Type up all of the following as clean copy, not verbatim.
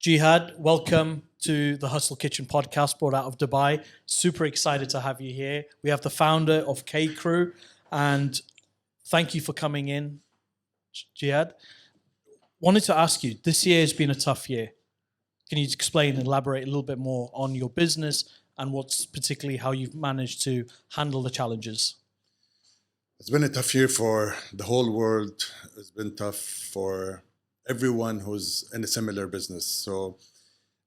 Jihad, welcome to the Hustle Kitchen podcast brought out of Dubai. Super excited to have you here. We have the founder of Kaykroo, and thank you for coming in, Jihad. Wanted to ask you, this year has been a tough year. Can you explain and elaborate a little bit more on your business and what's particularly how you've managed to handle the challenges? It's been a tough year for the whole world. It's been tough for everyone who's in a similar business. So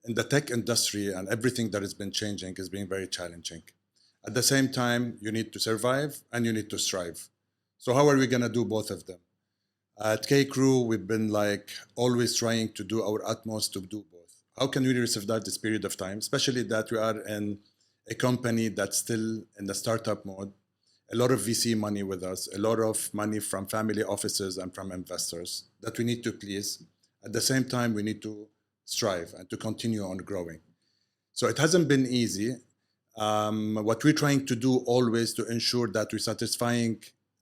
in the tech industry and everything that has been changing is being very challenging. At the same time, you need to survive and you need to strive. So how are we going to do both of them? At Kaykroo, we've been always trying to do our utmost to do both. How can we survive this period of time, especially that we are in a company that's still in the startup mode, a lot of VC money with us, a lot of money from family offices and from investors that we need to please. At the same time, we need to strive and to continue on growing. So it hasn't been easy. What we're trying to do always to ensure that we're satisfying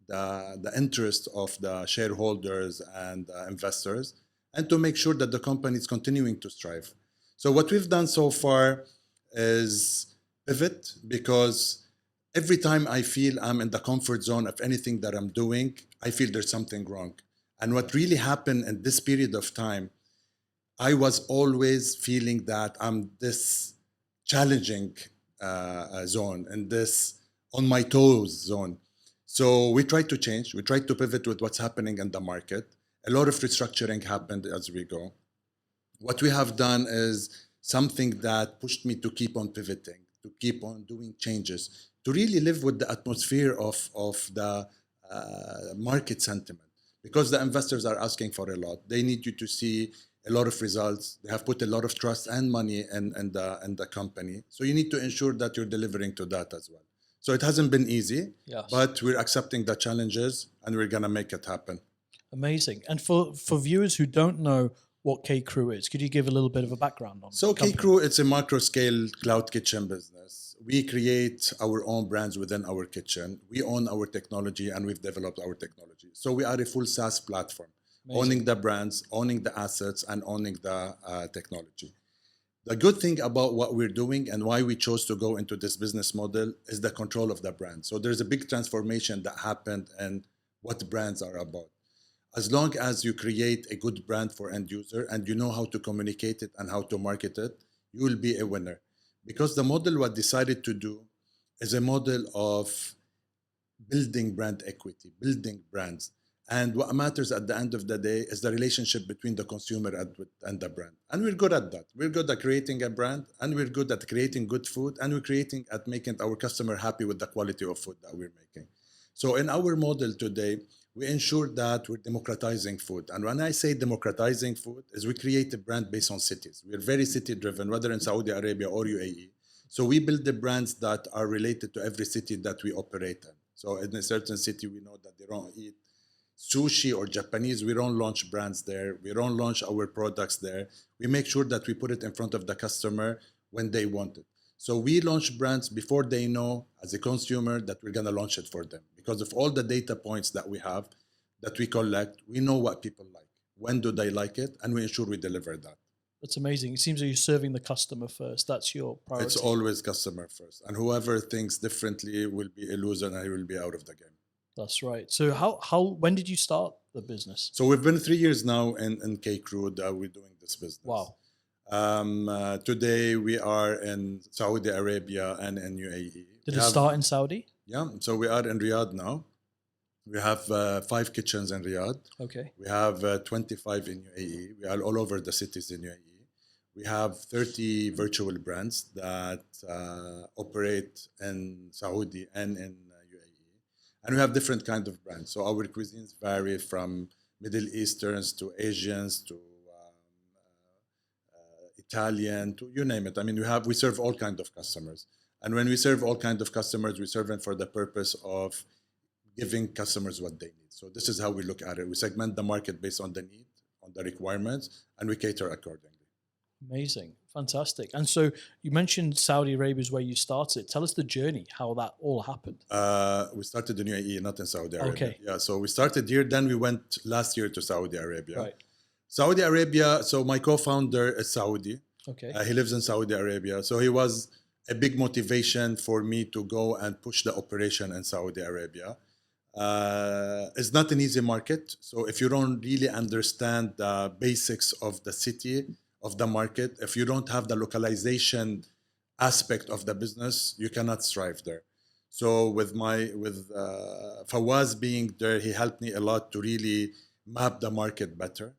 the interest of the shareholders and investors, and to make sure that the company is continuing to strive. So what we've done so far is pivot, because every time I feel I'm in the comfort zone of anything that I'm doing, I feel there's something wrong. And what really happened in this period of time, I was always feeling that I'm this challenging zone and this on my toes zone. So we tried to change. We tried to pivot with what's happening in the market. A lot of restructuring happened as we go. What we have done is something that pushed me to keep on pivoting, to keep on doing changes, to really live with the atmosphere of the market sentiment, because the investors are asking for a lot. They need you to see a lot of results. They have put a lot of trust and money in the company. So you need to ensure that you're delivering to that as well. So it hasn't been easy, Yes. but we're accepting the challenges and we're going to make it happen. Amazing. And for viewers who don't know what Kaykroo is, could you give a little bit of a background on So the company? Kaykroo, it's a macro-scale cloud kitchen business. We create our own brands within our kitchen. We own our technology and we've developed our technology. So we are a full SaaS platform, owning the brands, owning the assets, and owning the technology. The good thing about what we're doing and why we chose to go into this business model is the control of the brand. So there's a big transformation that happened in what brands are about. As long as you create a good brand for end user and you know how to communicate it and how to market it, you will be a winner. Because the model what decided to do is a model of building brand equity, building brands. And what matters at the end of the day is the relationship between the consumer and the brand. And we're good at that. We're good at creating a brand, and we're good at creating good food, and we're creating at making our customer happy with the quality of food that we're making. So in our model today, we ensure that we're democratizing food. And when I say democratizing food, is we create a brand based on cities. We're very city driven, whether in Saudi Arabia or UAE. So we build the brands that are related to every city that we operate in. So in a certain city, we know that they don't eat sushi or Japanese. We don't launch brands there. We don't launch our products there. We make sure that we put it in front of the customer when they want it. So we launch brands before they know as a consumer that we're going to launch it for them. Because of all the data points that we have, that we collect, we know what people like. When do they like it? And we ensure we deliver that. That's amazing. It seems like you're serving the customer first. That's your priority. It's always customer first. And whoever thinks differently will be a loser and he will be out of the game. That's right. So when did you start the business? So we've been 3 years now in Kaykroo that we're doing this business. Wow. Today we are in Saudi Arabia and in UAE. Did it start in Saudi? Yeah. So we are in Riyadh now. We have 5 kitchens in Riyadh. Okay. We have 25 in UAE. We are all over the cities in UAE. We have 30 virtual brands that operate in Saudi and in and we have different kinds of brands. So our cuisines vary from Middle Easterns to Asians to Italian to you name it. I mean, we serve all kinds of customers. And when we serve all kinds of customers, we serve them for the purpose of giving customers what they need. So this is how we look at it. We segment the market based on the need, on the requirements, and we cater accordingly. Amazing. Fantastic. And so you mentioned Saudi Arabia is where you started. Tell us the journey, how that all happened. We started in UAE, not in Saudi Arabia. Okay. Yeah, so we started here, then we went last year to Saudi Arabia. Right. Saudi Arabia, so my co-founder is Saudi. Okay. He lives in Saudi Arabia. So he was a big motivation for me to go and push the operation in Saudi Arabia. It's not an easy market. So if you don't really understand the basics of the city, of the market, if you don't have the localization aspect of the business, you cannot strive there. So with Fawaz being there, he helped me a lot to really map the market better.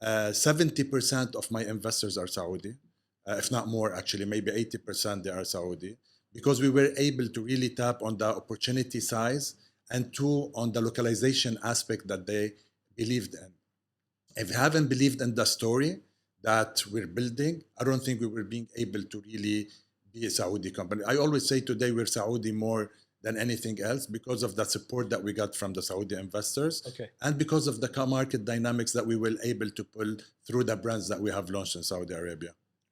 70% of my investors are Saudi, if not more, actually, maybe 80% they are Saudi, because we were able to really tap on the opportunity size and two, on the localization aspect that they believed in. If you haven't believed in the story that we're building, I don't think we were being able to really be a Saudi company. I always say today we're Saudi more than anything else because of the support that we got from the Saudi investors, Okay. and because of the market dynamics that we were able to pull through the brands that we have launched in Saudi Arabia.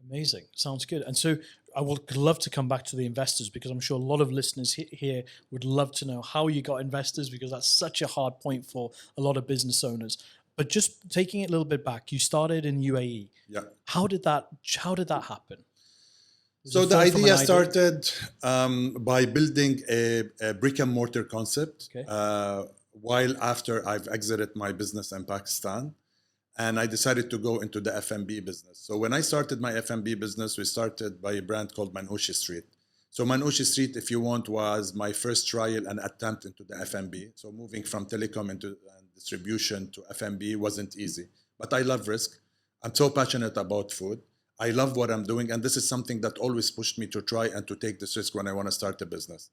Amazing. Sounds good. And so I would love to come back to the investors, because I'm sure a lot of listeners here would love to know how you got investors, because that's such a hard point for a lot of business owners. But just taking it a little bit back, you started in UAE. Yeah. How did that happen? So the idea started by building a brick and mortar concept. Okay. While after I've exited my business in Pakistan, and I decided to go into the F&B business. So when I started my F&B business, we started by a brand called Manouchi Street. So Manouchi Street, if you want, was my first trial and attempt into the F&B. So moving from telecom into distribution to F&B wasn't easy, but I love risk. I'm so passionate about food. I love what I'm doing, and this is something that always pushed me to try and to take this risk when I want to start a business.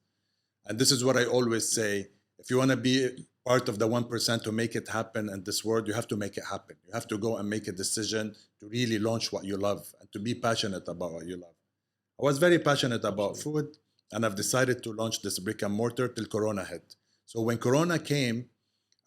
And this is what I always say: if you want to be part of the 1% to make it happen in this world, you have to make it happen. You have to go and make a decision to really launch what you love and to be passionate about what you love. I was very passionate about food, and I've decided to launch this brick and mortar till Corona hit. So when Corona came,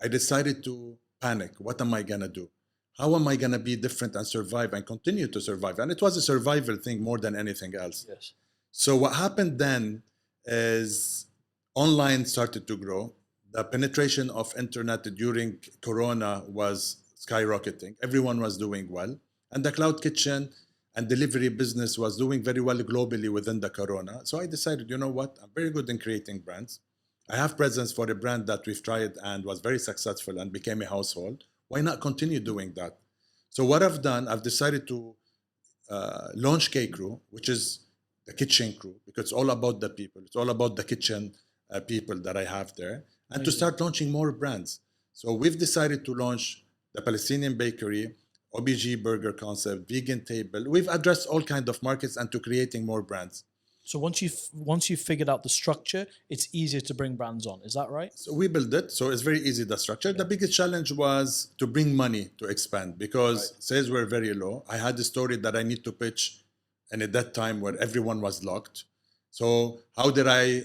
I decided to panic. What am I going to do? How am I going to be different and survive and continue to survive? And it was a survival thing more than anything else. Yes. So what happened then is online started to grow. The penetration of internet during Corona was skyrocketing. Everyone was doing well. And the cloud kitchen and delivery business was doing very well globally within the Corona. So I decided, you know what? I'm very good in creating brands. I have presence for a brand that we've tried and was very successful and became a household. Why not continue doing that? So what I've done, I've decided to launch Kaykroo, which is the kitchen crew, because it's all about the people. It's all about the kitchen people that I have there, and to start launching more brands. So we've decided to launch the Palestinian bakery, OBG burger concept, vegan table. We've addressed all kinds of markets and to creating more brands. So once you've figured out the structure, it's easier to bring brands on. Is that right? So we built it. So it's very easy, the structure. The biggest challenge was to bring money to expand, because sales were very low. I had a story that I need to pitch, and at that time where everyone was locked. So how did I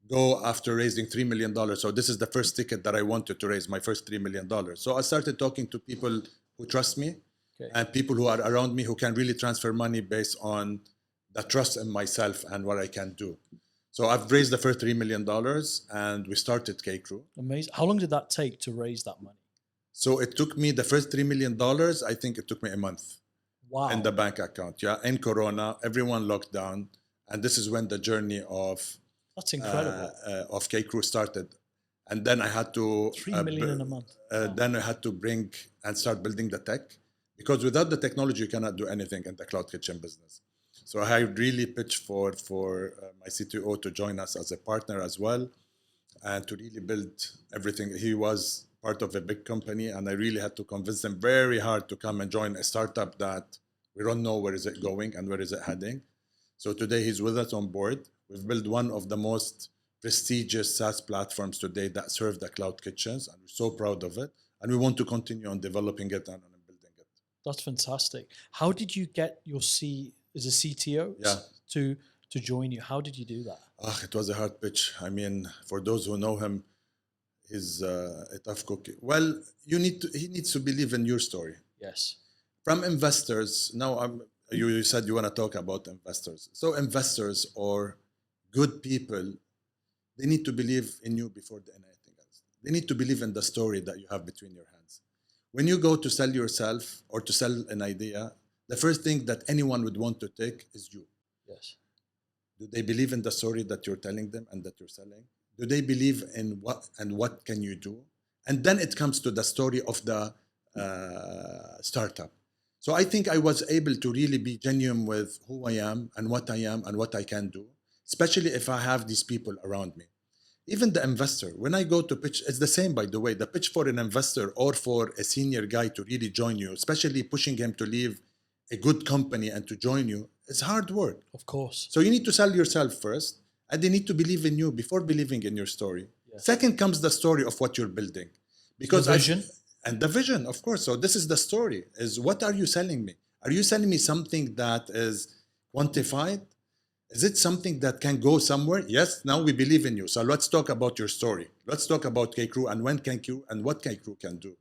go after raising $3 million? So this is the first ticket that I wanted to raise, my first $3 million. So I started talking to people who trust me, and people who are around me who can really transfer money based on the trust in myself and what I can do. So I've raised the first $3 million, and we started Kaykroo. Amazing. How long did that take to raise that money? So it took me the first $3 million. I think it took me a month. Wow. In the bank account. Yeah. In Corona, everyone locked down. And this is when the journey that's incredible. Of Kaykroo started. And then I had to... 3 million in a month. Then I had to bring and start building the tech. Because without the technology, you cannot do anything in the cloud kitchen business. So I really pitched for my CTO to join us as a partner as well, and to really build everything. He was part of a big company, and I really had to convince him very hard to come and join a startup that we don't know where is it going and where is it heading. So today he's with us on board. We've built one of the most prestigious SaaS platforms today that serve the cloud kitchens, and we're so proud of it. And we want to continue on developing it and on building it. That's fantastic. How did you get your as a CTO to join you? How did you do that? It was a hard pitch. I mean, for those who know him, he's a tough cookie. Well, he needs to believe in your story. Yes. From investors, now you said you want to talk about investors. So investors or good people, they need to believe in you before anything else. They need to believe in the story that you have between your hands. when you go to sell yourself or to sell an idea, the first thing that anyone would want to take is you. Yes. Do they believe in the story that you're telling them and that you're selling? Do they believe in what can you do? And then it comes to the story of the startup. So I think I was able to really be genuine with who I am and what I can do, especially if I have these people around me. Even the investor, when I go to pitch, it's the same, by the way. The pitch for an investor or for a senior guy to really join you, especially pushing him to leave a good company and to join you, it's hard work. Of course. So you need to sell yourself first, and they need to believe in you before believing in your story. Yeah. Second comes the story of what you're building. Because the vision. And the vision, of course. So this is the story, is what are you selling me? Are you selling me something that is quantified? Is it something that can go somewhere? Yes, now we believe in you. So let's talk about your story. Let's talk about Kaykroo and when Kaykroo and what Kaykroo can do.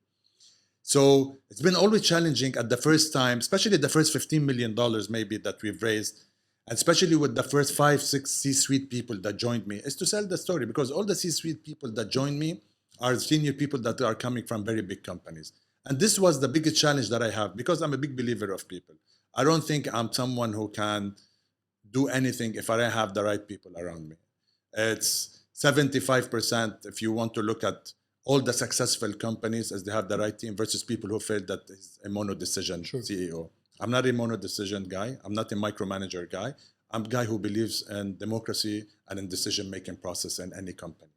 So it's been always challenging at the first time, especially the first $15 million maybe that we've raised, and especially with the first 5-6 C-suite people that joined me, is to sell the story, because all the C-suite people that joined me are senior people that are coming from very big companies. And this was the biggest challenge that I have, because I'm a big believer of people. I don't think I'm someone who can do anything if I don't have the right people around me. It's 75% if you want to look at all the successful companies as they have the right team versus people who failed that is a mono decision CEO. I'm not a mono decision guy. I'm not a micromanager guy. I'm a guy who believes in democracy and in decision-making process in any company.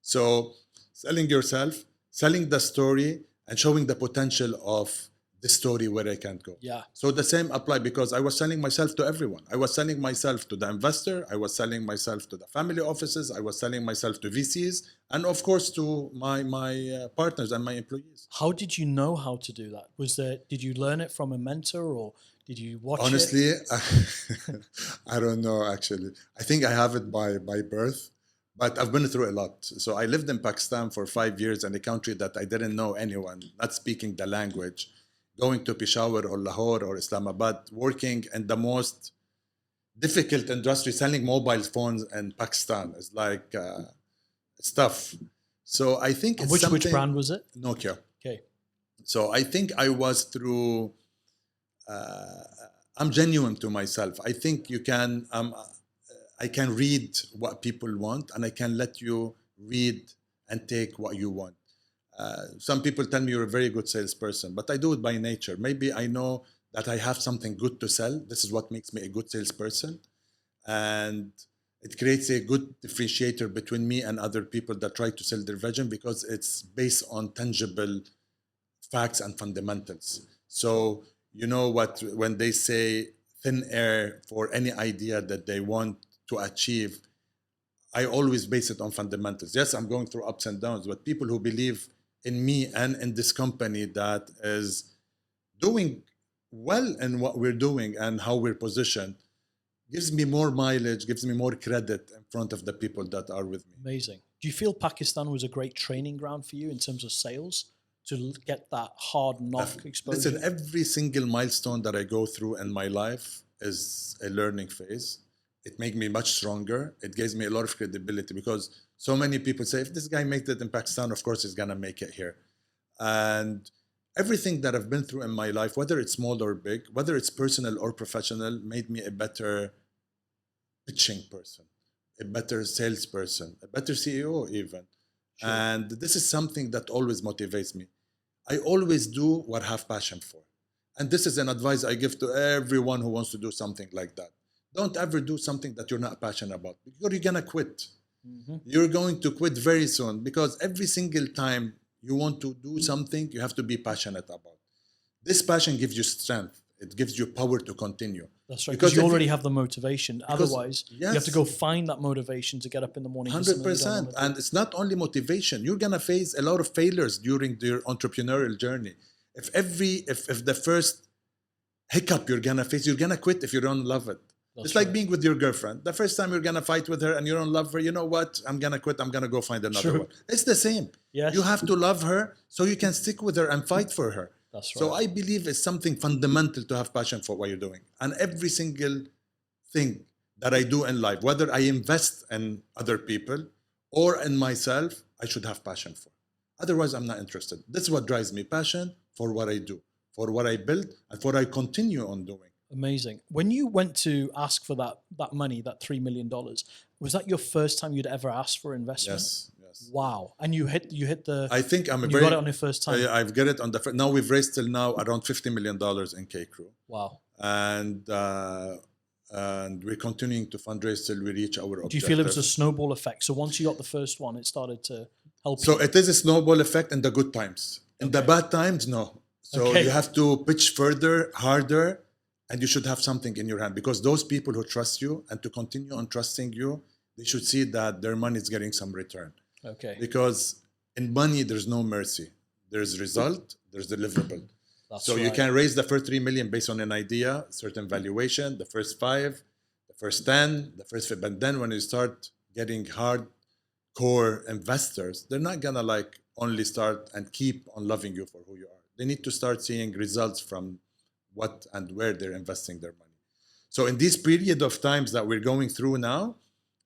So selling yourself, selling the story, and showing the potential of the story where I can go. Yeah. So the same apply, because I was selling myself to everyone. I was selling myself to the investor. I was selling myself to the family offices. I was selling myself to VCs, and of course to my partners and my employees. How did you know how to do that? Did you learn it from a mentor, or did you watch Honestly, it? I don't know actually. I think I have it by birth. But I've been through a lot. So I lived in Pakistan for 5 years, in a country that I didn't know anyone, not speaking the language, going to Peshawar or Lahore or Islamabad, working in the most difficult industry, selling mobile phones in Pakistan. It's like stuff. So I think it's which brand was it? Nokia. Okay. So I think I was through, I'm genuine to myself. I think you can, I can read what people want, and I can let you read and take what you want. Some people tell me you're a very good salesperson, but I do it by nature. Maybe I know that I have something good to sell. This is what makes me a good salesperson. And it creates a good differentiator between me and other people that try to sell their vision, because it's based on tangible facts and fundamentals. So, you know what, when they say thin air for any idea that they want to achieve, I always base it on fundamentals. Yes, I'm going through ups and downs, but people who believe in me and in this company that is doing well in what we're doing and how we're positioned gives me more mileage, gives me more credit in front of the people that are with me. Amazing. Do you feel Pakistan was a great training ground for you in terms of sales, to get that hard knock exposure? Listen, every single milestone that I go through in my life is a learning phase. It made me much stronger. It gives me a lot of credibility, because so many people say, if this guy made it in Pakistan, of course he's going to make it here. And everything that I've been through in my life, whether it's small or big, whether it's personal or professional, made me a better pitching person, a better salesperson, a better CEO even. Sure. And this is something that always motivates me. I always do what I have passion for. And this is an advice I give to everyone who wants to do something like that. Don't ever do something that you're not passionate about, because you're going to quit. Mm-hmm. You're going to quit very soon, because every single time you want to do something, you have to be passionate about. This passion gives you strength. It gives you power to continue. That's right, because you already have the motivation. Otherwise, you have to go find that motivation to get up in the morning. 100%. And it's not only motivation. You're going to face a lot of failures during your entrepreneurial journey. If the first hiccup you're going to face, you're going to quit if you don't love it. It's like being with your girlfriend. The first time you're going to fight with her and you don't love her, you know what? I'm going to quit. I'm going to go find another one. It's the same. Yes. You have to love her so you can stick with her and fight for her. That's right. So I believe it's something fundamental to have passion for what you're doing. And every single thing that I do in life, whether I invest in other people or in myself, I should have passion for. Otherwise, I'm not interested. This is what drives me, passion for what I do, for what I build, and for what I continue on doing. Amazing. When you went to ask for that money, that $3 million, was that your first time you'd ever asked for investment? Yes, yes. Wow. And you hit the. I think I'm a you very. got it on your first time. I've got it on the. Now we've raised till now around $50 million in Kaykroo. Wow. And we're continuing to fundraise till we reach our objective. Do you feel it was a snowball effect? So once you got the first one, it started to help So you? it is a snowball effect in the good times. In the bad times, no. So you have to pitch further, harder, and you should have something in your hand, because those people who trust you and to continue on trusting you, they should see that their money is getting some return. Okay. Because in money, there's no mercy. There's result, there's deliverable. That's So right. you can raise the first 3 million based on an idea, certain valuation, the first 5, the first 10, the first 5. But then when you start getting hardcore investors, they're not gonna like only start and keep on loving you for who you are. They need to start seeing results from what and where they're investing their money. So in this period of times that we're going through now,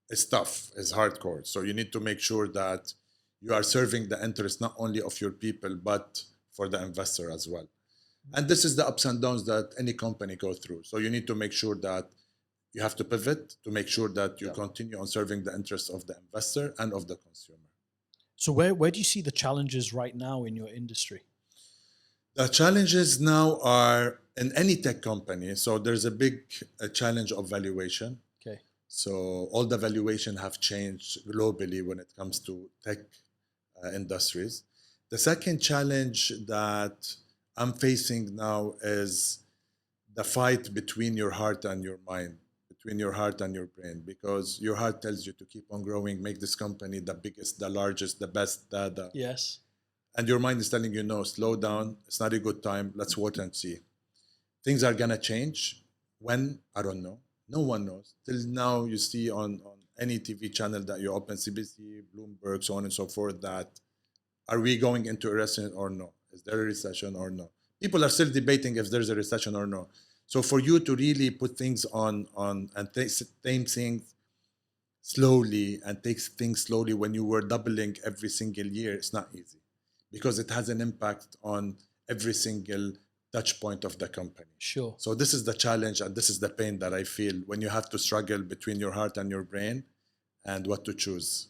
it's tough, it's hardcore. So you need to make sure that you are serving the interest not only of your people, but for the investor as well. And this is the ups and downs that any company goes through. So you need to make sure that you have to pivot to make sure that you continue on serving the interests of the investor and of the consumer. So where do you see the challenges right now in your industry? The challenges now are in any tech company. So there's a big challenge of valuation. Okay. So all the valuation have changed globally when it comes to tech industries. The second challenge that I'm facing now is the fight between your heart and your mind, between your heart and your brain, because your heart tells you to keep on growing, make this company the biggest, the largest, the best, the. Yes. And your mind is telling you, no, slow down. It's not a good time. Let's wait and see. Things are going to change. When? I don't know. No one knows. Till now, you see on any TV channel that you open, CBC, Bloomberg, so on and so forth, that are we going into a recession or no? Is there a recession or no? People are still debating if there's a recession or no. So for you to really put things on and take things slowly and take things slowly when you were doubling every single year, it's not easy, because it has an impact on every single touch point of the company. Sure. So this is the challenge and this is the pain that I feel when you have to struggle between your heart and your brain and what to choose.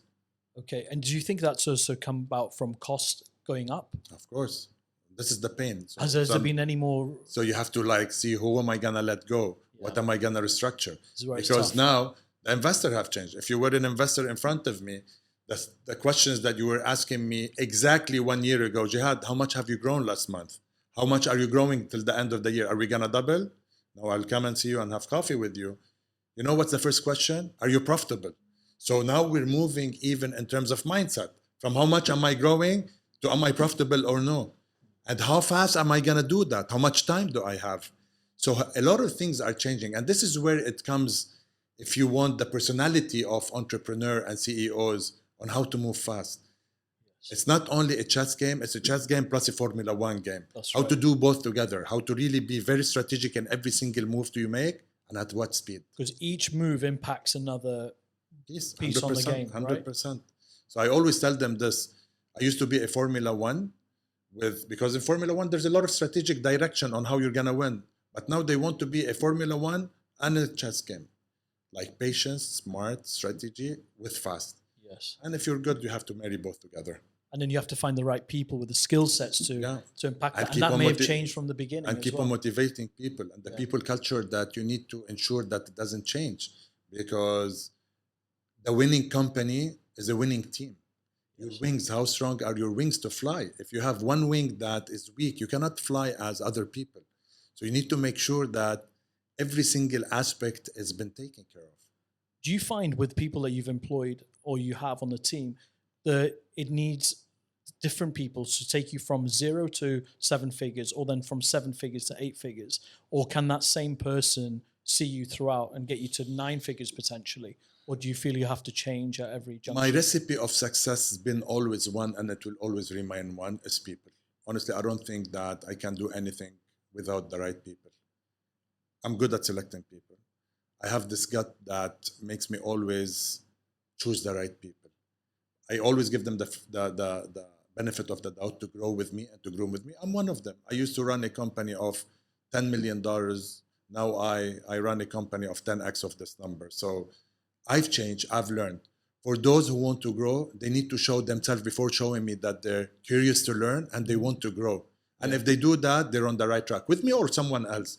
Okay. And do you think that's also come about from cost going up? Of course. This is the pain. So Has there been any more? So you have to like see, who am I gonna let go? What am I gonna restructure? Because now the investor have changed. If you were an investor in front of me, the questions that you were asking me exactly 1 year ago, Jihad, how much have you grown last month? How much are you growing till the end of the year? Are we gonna double? No, I'll come and see you and have coffee with you. You know what's the first question? Are you profitable? So now we're moving even in terms of mindset, from how much am I growing to am I profitable or no? And how fast am I gonna do that? How much time do I have? So a lot of things are changing. And this is where it comes, if you want, the personality of entrepreneur and CEOs on how to move fast. It's not only a chess game, it's a chess game plus a Formula One game. That's how right. to do both together, how to really be very strategic in every single move you make and at what speed. Because each move impacts another Yes, piece on the game, 100%. So I always tell them this. I used to be a Formula One because in Formula One, there's a lot of strategic direction on how you're going to win. But now they want to be a Formula One and a chess game. Like patience, smart, strategy with fast. Yes. And if you're good, you have to marry both together. And then you have to find the right people with the skill sets to impact that. And that may have changed from the beginning. And keep on motivating people. And the people culture that you need to ensure that it doesn't change. Because the winning company is a winning team. Your wings, how strong are your wings to fly? If you have one wing that is weak, you cannot fly as other people. So you need to make sure that every single aspect has been taken care of. Do you find with people that you've employed or you have on the team that it needs different people to take you from 0 to 7 figures, or then from 7 figures to 8 figures? Or can that same person see you throughout and get you to 9 figures potentially? Or do you feel you have to change at every juncture? My recipe of success has been always one, and it will always remain one, is people. Honestly, I don't think that I can do anything without the right people. I'm good at selecting people. I have this gut that makes me always choose the right people. I always give them the benefit of the doubt to grow with me and to grow with me. I'm one of them. I used to run a company of $10 million. Now I run a company of 10x of this number. So I've changed, I've learned. For those who want to grow, they need to show themselves before showing me that they're curious to learn and they want to grow. And if they do that, they're on the right track with me or someone else.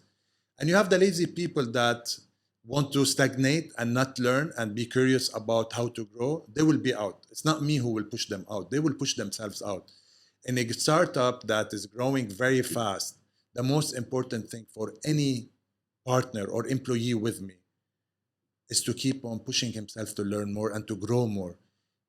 And you have the lazy people that want to stagnate and not learn and be curious about how to grow. They will be out. It's not me who will push them out. They will push themselves out. In a startup that is growing very fast, the most important thing for any partner or employee with me is to keep on pushing himself to learn more and to grow more.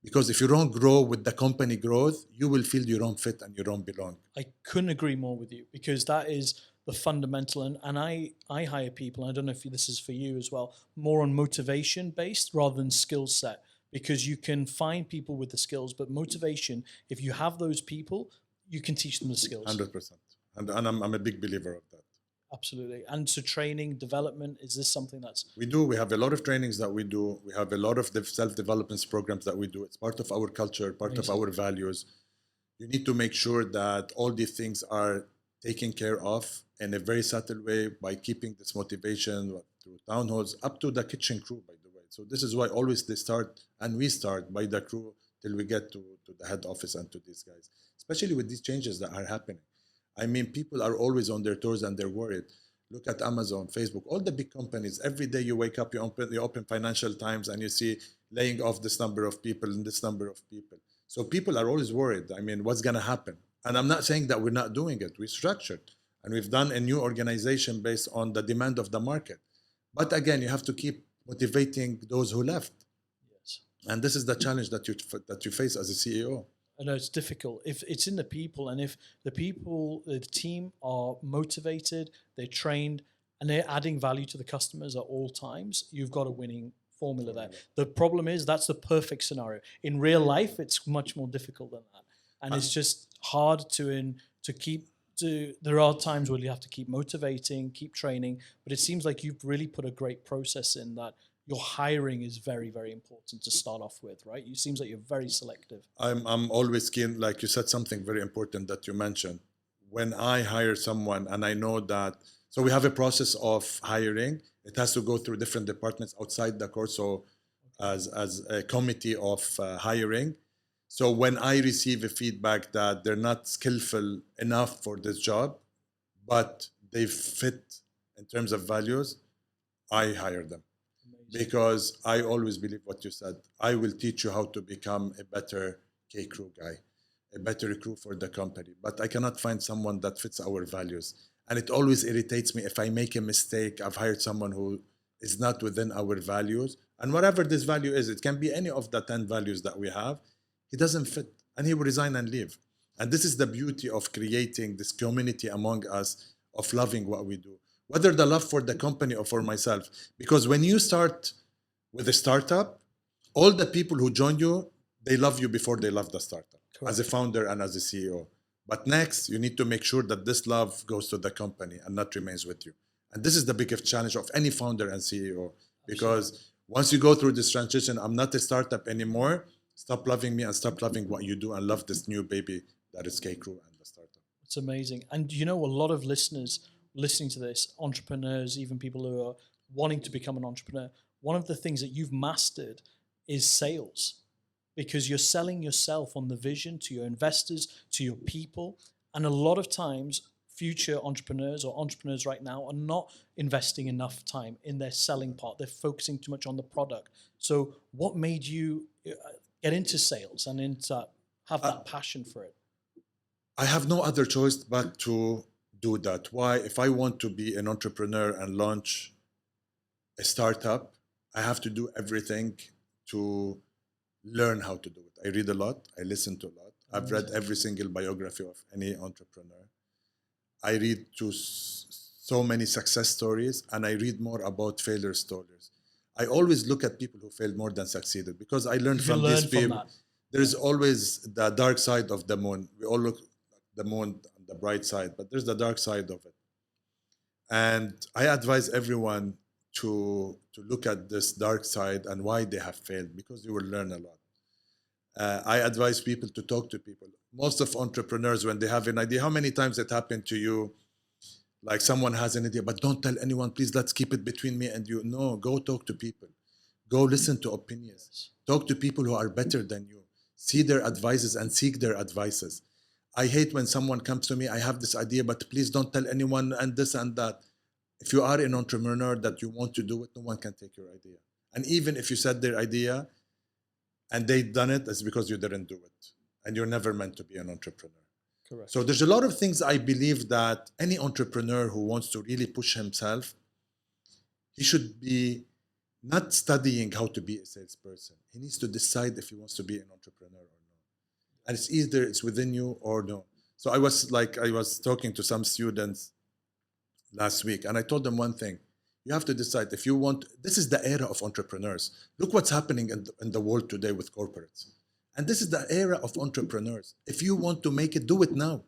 Because if you don't grow with the company growth, you will feel you don't fit and you don't belong. I couldn't agree more with you, because that is the fundamental. And I hire people, and I don't know if this is for you as well, more on motivation based rather than skill set, because you can find people with the skills, but motivation, if you have those people, you can teach them the skills. 100%. And I'm a big believer of that. Absolutely. And so training, development, is this something that's... We have a lot of trainings that we do. We have a lot of self-development programs that we do. It's part of our culture, part of our values. You need to make sure that all these things are taken care of in a very subtle way by keeping this motivation through town halls up to the kitchen crew, by the way. So this is why always they start, and we start by the crew till we get to the head office and to these guys, especially with these changes that are happening. I mean, people are always on their toes and they're worried. Look at Amazon, Facebook, all the big companies. Every day you wake up, you open Financial Times and you see laying off this number of people and this number of people. So people are always worried. I mean, what's going to happen? And I'm not saying that we're not doing it. We structured and we've done a new organization based on the demand of the market. But again, you have to keep motivating those who left. Yes. And this is the challenge that you face as a CEO. I know it's difficult. If it's in the people, and if the people, the team are motivated, they're trained, and they're adding value to the customers at all times, you've got a winning formula there. The problem is that's the perfect scenario. In real life, it's much more difficult than that. And it's just hard to keep. There are times where you have to keep motivating, keep training, but it seems like you've really put a great process in that. Your hiring is very, very important to start off with, right? It seems like you're very selective. I'm always keen, like you said, something very important that you mentioned. When I hire someone and I know that, so we have a process of hiring. It has to go through different departments outside the course, so as a committee of hiring. So when I receive a feedback that they're not skillful enough for this job, but they fit in terms of values, I hire them. Because I always believe what you said. I will teach you how to become a better Kaykroo guy, a better crew for the company. But I cannot find someone that fits our values. And it always irritates me if I make a mistake. I've hired someone who is not within our values. And whatever this value is, it can be any of the 10 values that we have. He doesn't fit and he will resign and leave. And this is the beauty of creating this community among us of loving what we do. Whether the love for the company or for myself. Because when you start with a startup, all the people who join you, they love you before they love the startup. Correct. As a founder and as a CEO. But next, you need to make sure that this love goes to the company and not remains with you. And this is the biggest challenge of any founder and CEO. Because Absolutely. Once you go through this transition, I'm not a startup anymore. Stop loving me and stop loving what you do and love this new baby that is Kaykroo and the startup. It's amazing. And you know, a lot of listeners listening to this, entrepreneurs, even people who are wanting to become an entrepreneur, one of the things that you've mastered is sales, because you're selling yourself on the vision to your investors, to your people. And a lot of times, future entrepreneurs or entrepreneurs right now are not investing enough time in their selling part. They're focusing too much on the product. So what made you get into sales and have that passion for it? I have no other choice but to do that. Why? If I want to be an entrepreneur and launch a startup, I have to do everything to learn how to do it. I read a lot. I listen to a lot. I've read every single biography of any entrepreneur. I read to so many success stories, and I read more about failure stories. I always look at people who failed more than succeeded, because I learned from these people. There's always the dark side of the moon. We all look at the moon on the bright side, but there's the dark side of it. And I advise everyone to look at this dark side and why they have failed, because you will learn a lot. I advise people to talk to people. Most of entrepreneurs, when they have an idea, how many times it happened to you? Like someone has an idea, but don't tell anyone, please, let's keep it between me and you. No, go talk to people. Go listen to opinions. Talk to people who are better than you. See their advices and seek their advices. I hate when someone comes to me, I have this idea, but please don't tell anyone and this and that. If you are an entrepreneur that you want to do it, no one can take your idea. And even if you said their idea and they done it, it's because you didn't do it. And you're never meant to be an entrepreneur. Correct. So there's a lot of things I believe that any entrepreneur who wants to really push himself, he should be not studying how to be a salesperson. He needs to decide if he wants to be an entrepreneur or not. And it's either it's within you or no. So I was talking to some students last week, and I told them one thing. You have to decide if you want, this is the era of entrepreneurs. Look what's happening in the world today with corporates. And this is the era of entrepreneurs. If you want to make it, do it now.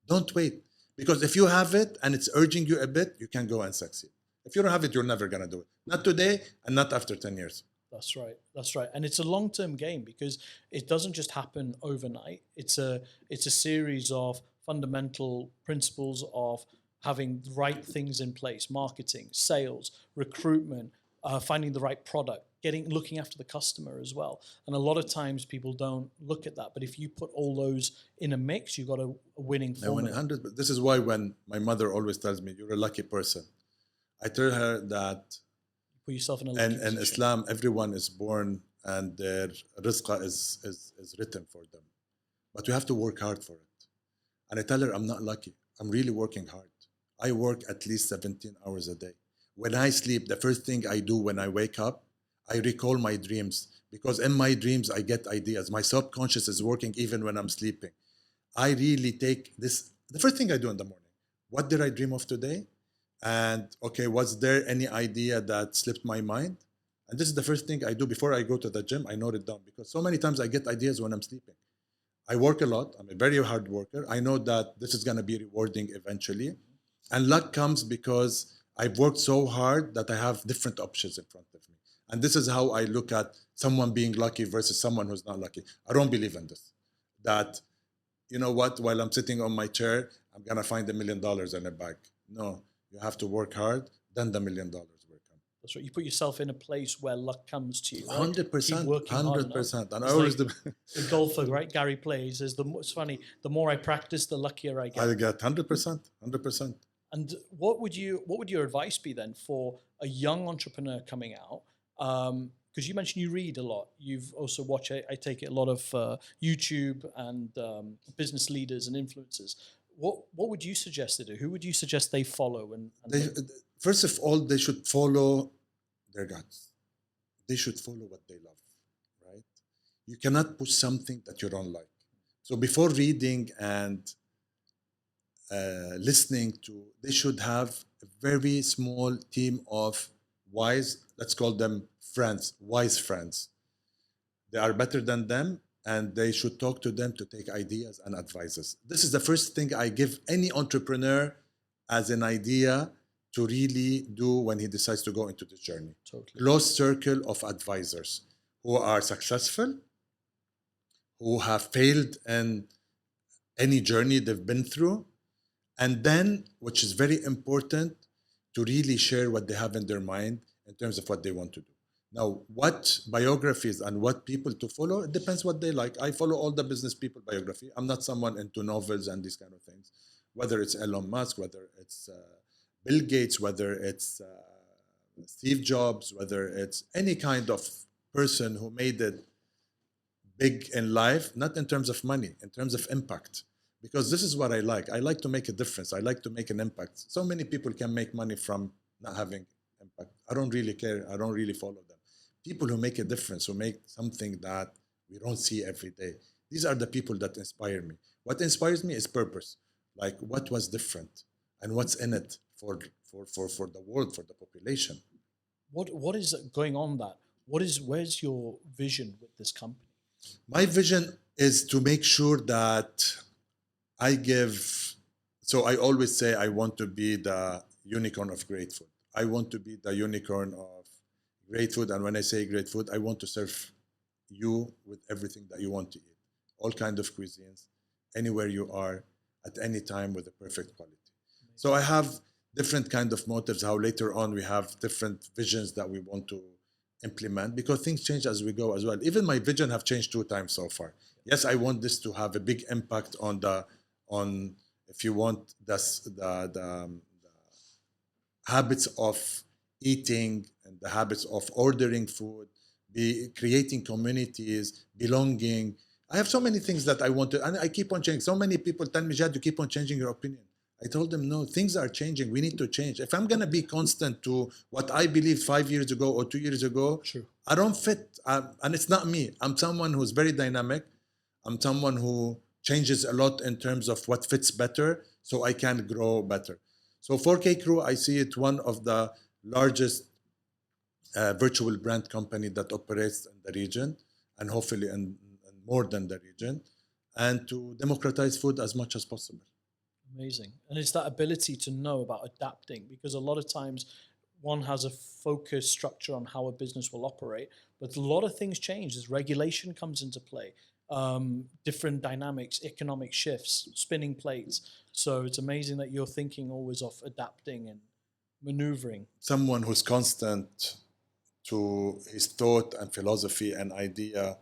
Don't wait. Because if you have it and it's urging you a bit, you can go and succeed. If you don't have it, you're never going to do it. Not today and not after 10 years. That's right. That's right. And it's a long-term game because it doesn't just happen overnight. It's a series of fundamental principles of having the right things in place: marketing, sales, recruitment, finding the right product, looking after the customer as well. And a lot of times people don't look at that. But if you put all those in a mix, you've got a winning formula. This is why when my mother always tells me, you're a lucky person, I tell her that put yourself in a lucky position. In Islam, everyone is born and their rizqa is written for them. But you have to work hard for it. And I tell her, I'm not lucky. I'm really working hard. I work at least 17 hours a day. When I sleep, the first thing I do when I wake up, I recall my dreams. Because in my dreams, I get ideas. My subconscious is working even when I'm sleeping. I really take this, the first thing I do in the morning. What did I dream of today? And okay, was there any idea that slipped my mind? And this is the first thing I do before I go to the gym. I note it down because so many times I get ideas when I'm sleeping. I work a lot. I'm a very hard worker. I know that this is going to be rewarding eventually. And luck comes because I've worked so hard that I have different options in front of me. And this is how I look at someone being lucky versus someone who's not lucky. I don't believe in this. That, you know what, while I'm sitting on my chair, I'm going to find $1 million in a bag. No, you have to work hard, then the $1 million will come. That's right. You put yourself in a place where luck comes to you. Right? 100%. 100%. And I always like the golfer, right? Gary plays. It's funny. The more I practice, the luckier I get. I get 100%. 100%. And what would your advice be then for a young entrepreneur coming out? Because you mentioned you read a lot. You've also watched, I take it, a lot of YouTube and business leaders and influencers. What would you suggest they do? Who would you suggest they follow? First of all, they should follow their guts. They should follow what they love, right? You cannot push something that you don't like. So before reading and listening to, they should have a very small team of wise, let's call them friends, wise friends. They are better than them, and they should talk to them to take ideas and advices. This is the first thing I give any entrepreneur as an idea to really do when he decides to go into this journey. Totally. Close circle of advisors who are successful, who have failed in any journey they've been through, and then, which is very important, to really share what they have in their mind in terms of what they want to do. Now, what biographies and what people to follow, it depends what they like. I follow all the business people biography. I'm not someone into novels and these kind of things. Whether it's Elon Musk, whether it's Bill Gates, whether it's Steve Jobs, whether it's any kind of person who made it big in life, not in terms of money, in terms of impact. Because this is what I like. I like to make a difference. I like to make an impact. So many people can make money from not having impact. I don't really care. I don't really follow them. People who make a difference, who make something that we don't see every day. These are the people that inspire me. What inspires me is purpose. Like what was different and what's in it for the world, for the population. What is going on that? Where's your vision with this company? My vision is to make sure that I always say I want to be the unicorn of great food. I want to be the unicorn of great food. And when I say great food, I want to serve you with everything that you want to eat. All kinds of cuisines, anywhere you are, at any time with the perfect quality. So I have different kind of motives, how later on we have different visions that we want to implement, because things change as we go as well. Even my vision have changed 2 times so far. Yes, I want this to have a big impact on if you want, the habits of eating and the habits of ordering food, be creating communities, belonging. I have so many things that I want to, and I keep on changing. So many people tell me, Jihad, you keep on changing your opinion. I told them, no, things are changing. We need to change. If I'm going to be constant to what I believed 5 years ago or 2 years ago, True. I don't fit. And it's not me. I'm someone who's very dynamic. I'm someone who changes a lot in terms of what fits better so I can grow better. So for Kaykroo, I see it one of the largest virtual brand company that operates in the region, and hopefully and more than the region, and to democratize food as much as possible. Amazing. And it's that ability to know about adapting, because a lot of times one has a focused structure on how a business will operate, but a lot of things change as regulation comes into play, different dynamics, economic shifts, spinning plates. So it's amazing that you're thinking always of adapting and maneuvering. Someone who's constant to his thought and philosophy and idea,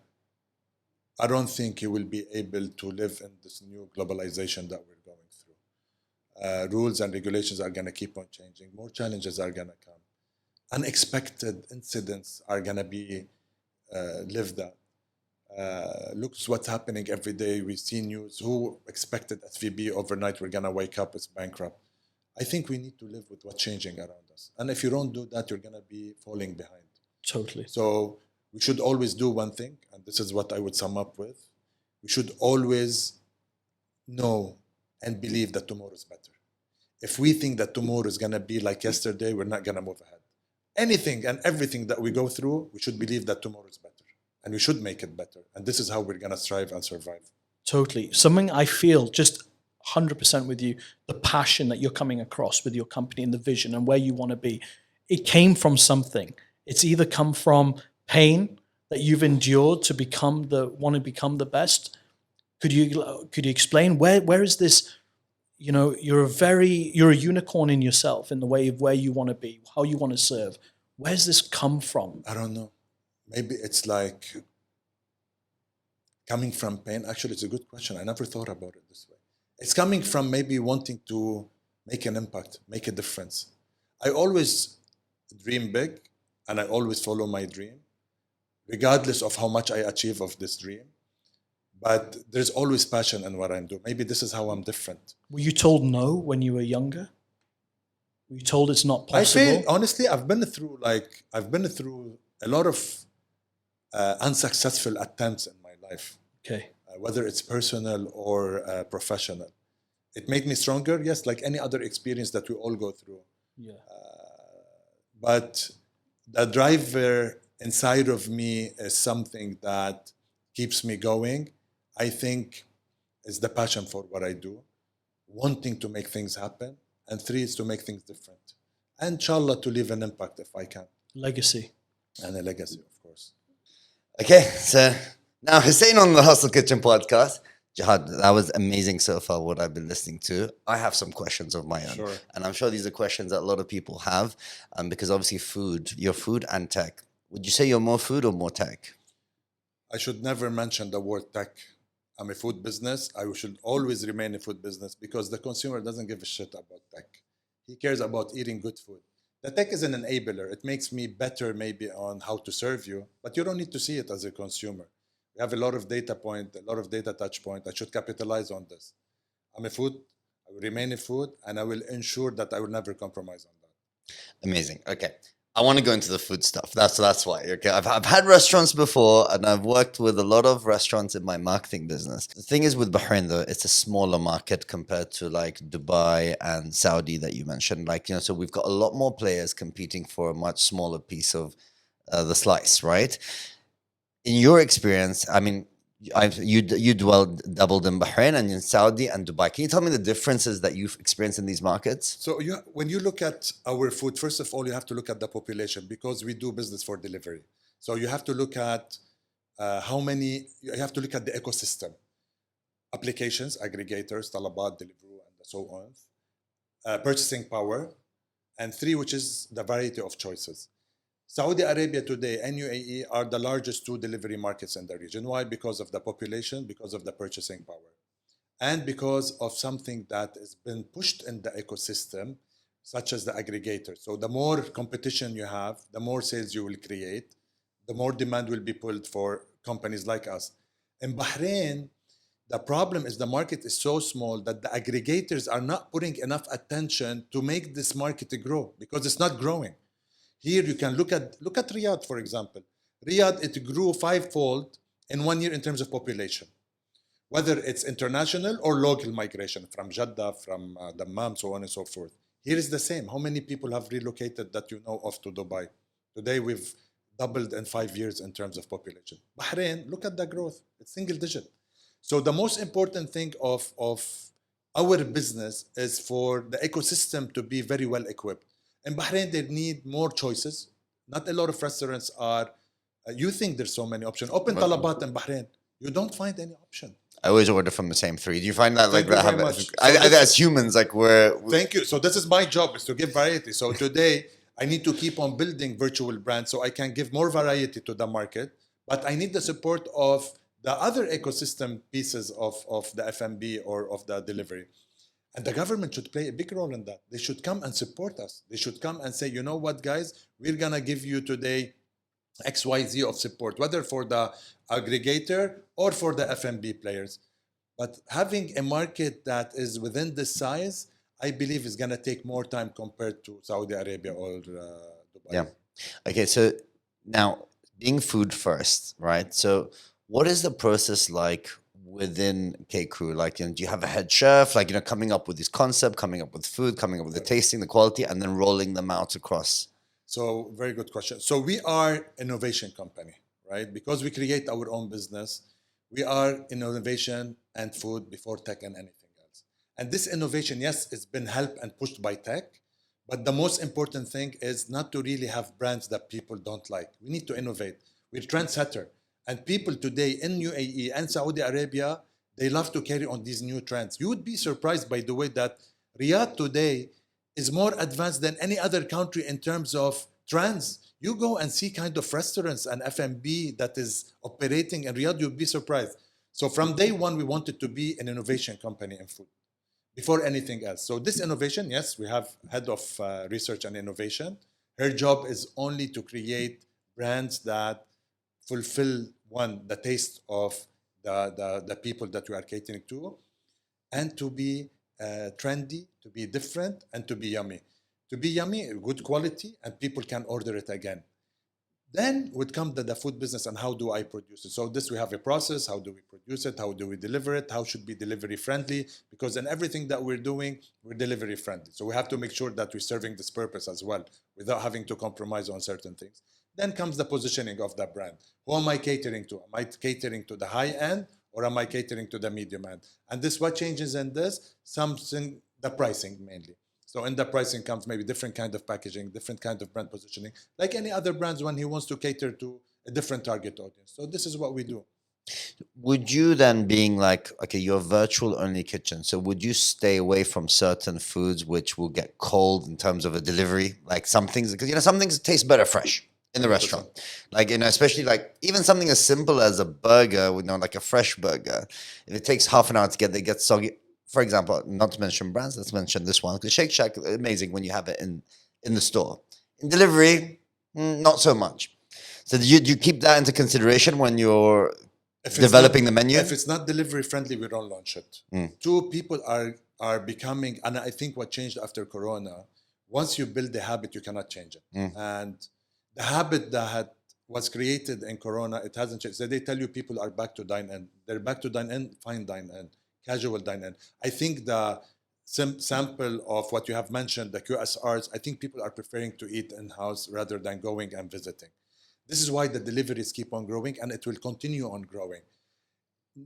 I don't think he will be able to live in this new globalization that we're going through. Rules and regulations are going to keep on changing. More challenges are going to come. Unexpected incidents are going to be lived at. Look what's happening every day. We see news. Who expected SVB overnight? We're going to wake up, it's bankrupt. I think we need to live with what's changing around us. And if you don't do that, you're going to be falling behind. Totally. So we should always do one thing, and this is what I would sum up with. We should always know and believe that tomorrow is better. If we think that tomorrow is going to be like yesterday, we're not going to move ahead. Anything and everything that we go through, we should believe that tomorrow is better, and we should make it better. And this is how we're going to strive and survive. Totally. Something I feel, just 100% with you, the passion that you're coming across with your company and the vision and where you want to be, it came from something. It's either come from pain that you've endured to become want to become the best. Could you explain where is this? You know, you're a unicorn in yourself in the way of where you want to be, how you want to serve. Where's this come from? I don't know. Maybe it's like coming from pain. Actually, it's a good question. I never thought about it this way. It's coming from maybe wanting to make an impact, make a difference. I always dream big, and I always follow my dream, regardless of how much I achieve of this dream. But there's always passion in what I'm doing. Maybe this is how I'm different. Were you told no when you were younger? Were you told it's not possible? I feel, honestly, I've been through a lot of unsuccessful attempts in my life. Okay. Whether it's personal or professional. It made me stronger, yes, like any other experience that we all go through. Yeah. But the driver inside of me is something that keeps me going. I think is the passion for what I do, wanting to make things happen, and 3 is to make things different. And inshallah, to leave an impact if I can. Legacy. And a legacy, of course. Okay, so now Hussein on the Hustle Kitchen podcast. Jihad, that was amazing so far, what I've been listening to. I have some questions of my own. Sure. And I'm sure these are questions that a lot of people have, because obviously you're food and tech. Would you say you're more food or more tech? I should never mention the word tech. I'm a food business. I should always remain a food business because the consumer doesn't give a shit about tech. He cares about eating good food. The tech is an enabler. It makes me better maybe on how to serve you, but you don't need to see it as a consumer. We have a lot of data point, a lot of data touch point. I should capitalize on this. I'm a food. I will remain a food, and I will ensure that I will never compromise on that. Amazing. Okay. I want to go into the food stuff. That's why. Okay. I've had restaurants before, and I've worked with a lot of restaurants in my marketing business. The thing is with Bahrain, though, it's a smaller market compared to like Dubai and Saudi that you mentioned. Like, you know, so we've got a lot more players competing for a much smaller piece of the slice, right? In your experience, I mean, you doubled in Bahrain and in Saudi and Dubai. Can you tell me the differences that you've experienced in these markets? So when you look at our food, first of all, you have to look at the population because we do business for delivery. So you have to look at how many, you have to look at the ecosystem. Applications, aggregators, Talabat, Deliveroo, and so on. Purchasing power. And 3, which is the variety of choices. Saudi Arabia today and UAE are the largest 2 delivery markets in the region. Why? Because of the population, because of the purchasing power, and because of something that has been pushed in the ecosystem, such as the aggregator. So the more competition you have, the more sales you will create, the more demand will be pulled for companies like us. In Bahrain, the problem is the market is so small that the aggregators are not putting enough attention to make this market grow, because it's not growing. Here you can look at Riyadh, for example. Riyadh, it grew 5-fold in 1 year in terms of population, whether it's international or local migration from Jeddah, from Dammam, so on and so forth. Here is the same. How many people have relocated that you know of to Dubai? Today we've doubled in 5 years in terms of population. Bahrain, look at the growth. It's single digit. So the most important thing of our business is for the ecosystem to be very well equipped. In Bahrain, they need more choices. Not a lot of restaurants are, you think there's so many options. Open Talabat in Bahrain, you don't find any option. I always order from the same 3. Do you find that Thank you very much. as humans, like we're Thank you. So this is my job, is to give variety. So today I need to keep on building virtual brands so I can give more variety to the market, but I need the support of the other ecosystem pieces of the F&B or of the delivery. And the government should play a big role in that. They should come and support us. They should come and say, you know what, guys, we're going to give you today XYZ of support, whether for the aggregator or for the F&B players. But having a market that is within this size, I believe is going to take more time compared to Saudi Arabia or Dubai. Yeah. Okay, so now being food first, right? So what is the process like within Kaykroo? Like, do you have a head chef, like, coming up with this concept, coming up with food, coming up with the tasting, the quality, and then rolling them out across? So very good question. So we are innovation company, right? Because we create our own business, we are in innovation and food before tech and anything else. And this innovation, yes, it's been helped and pushed by tech, but the most important thing is not to really have brands that people don't like. We need to innovate. We're trendsetter. And people today in UAE and Saudi Arabia, they love to carry on these new trends. You would be surprised by the way that Riyadh today is more advanced than any other country in terms of trends. You go and see kind of restaurants and F&B that is operating in Riyadh, you'll be surprised. So from day one, we wanted to be an innovation company in food before anything else. So this innovation, yes, we have head of research and innovation. Her job is only to create brands that fulfill, one, the taste of the people that we are catering to, and to be trendy, to be different, and to be yummy. To be yummy, good quality, and people can order it again. Then would come the food business and how do I produce it? So this, we have a process. How do we produce it? How do we deliver it? How should be delivery friendly? Because in everything that we're doing, we're delivery friendly. So we have to make sure that we're serving this purpose as well without having to compromise on certain things. Then comes the positioning of the brand. Who am I catering to? Am I catering to the high end or am I catering to the medium end? And this, what changes in this? Something, the pricing mainly. So in the pricing comes maybe different kind of packaging, different kind of brand positioning, like any other brands when he wants to cater to a different target audience. So this is what we do. Would you then, being like, okay, you're a virtual only kitchen, so would you stay away from certain foods which will get cold in terms of a delivery? Like some things, because some things taste better fresh in the restaurant. Like, especially like even something as simple as a burger, like a fresh burger, if it takes half an hour to get there, it gets soggy. For example, not to mention brands, let's mention this one. Because Shake Shack, amazing when you have it in the store. In delivery, not so much. So do you keep that into consideration when you're developing the menu? If it's not delivery friendly, we don't launch it. Two, people are becoming, and I think what changed after Corona, once you build the habit, you cannot change it. And the habit that was created in Corona, it hasn't changed. So they tell you people are back to dine in. They're back to dine in, fine dine in. Casual dine-in. I think the sample of what you have mentioned, the QSRs, I think people are preferring to eat in-house rather than going and visiting. This is why the deliveries keep on growing and it will continue on growing.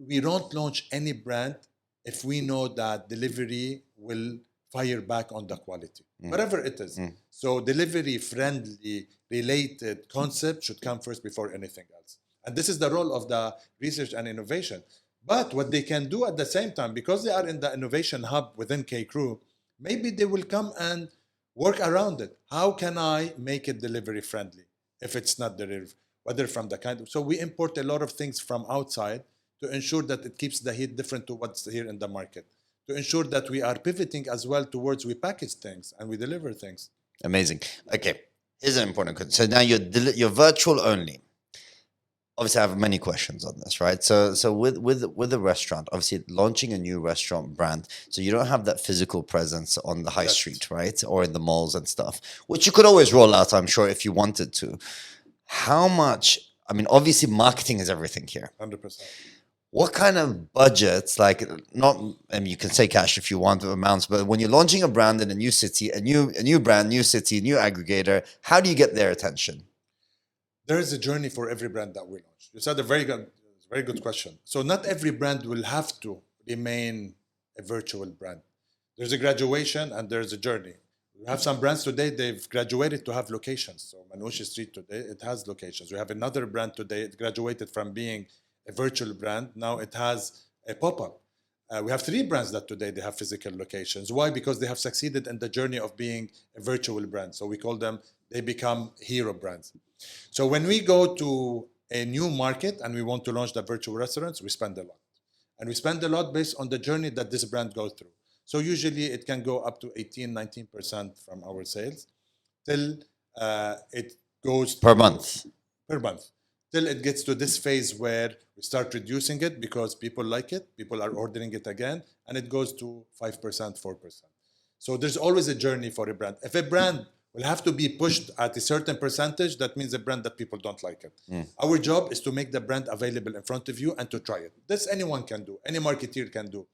We don't launch any brand if we know that delivery will fire back on the quality, whatever it is. So delivery friendly related concept should come first before anything else. And this is the role of the research and innovation. But what they can do at the same time, because they are in the innovation hub within Kaykroo, maybe they will come and work around it. How can I make it delivery friendly if it's not delivery, whether from the kind of, so we import a lot of things from outside to ensure that it keeps the heat different to what's here in the market, to ensure that we are pivoting as well towards we package things and we deliver things. Amazing. Okay, here's an important question. So now you're virtual only. Obviously, I have many questions on this, right? So with a restaurant, obviously launching a new restaurant brand, so you don't have that physical presence on the high Yes. street, right, or in the malls and stuff, which you could always roll out, I'm sure, if you wanted to. How much? I mean, obviously, marketing is everything here. 100%. What kind of budgets, like not, I mean, you can say cash if you want the amounts, but when you're launching a brand in a new city, a new brand, new city, new aggregator, how do you get their attention? There is a journey for every brand that we launch. You said a very good question. So not every brand will have to remain a virtual brand. There's a graduation and there's a journey. We have some brands today, they've graduated to have locations. So Manouchi Street today, it has locations. We have another brand today, it graduated from being a virtual brand. Now it has a pop-up. We have 3 brands that today they have physical locations. Why? Because they have succeeded in the journey of being a virtual brand. So we call them, they become hero brands. So when we go to a new market and we want to launch the virtual restaurants, we spend a lot. And we spend a lot based on the journey that this brand goes through. So usually it can go up to 18-19% from our sales till it goes Per month. per month, till it gets to this phase where we start reducing it because people like it, people are ordering it again, and it goes to 5%, 4%. So there's always a journey for a brand. If a brand will have to be pushed at a certain percentage, that means a brand that people don't like it. Our job is to make the brand available in front of you and to try it. This anyone can do, any marketeer can do.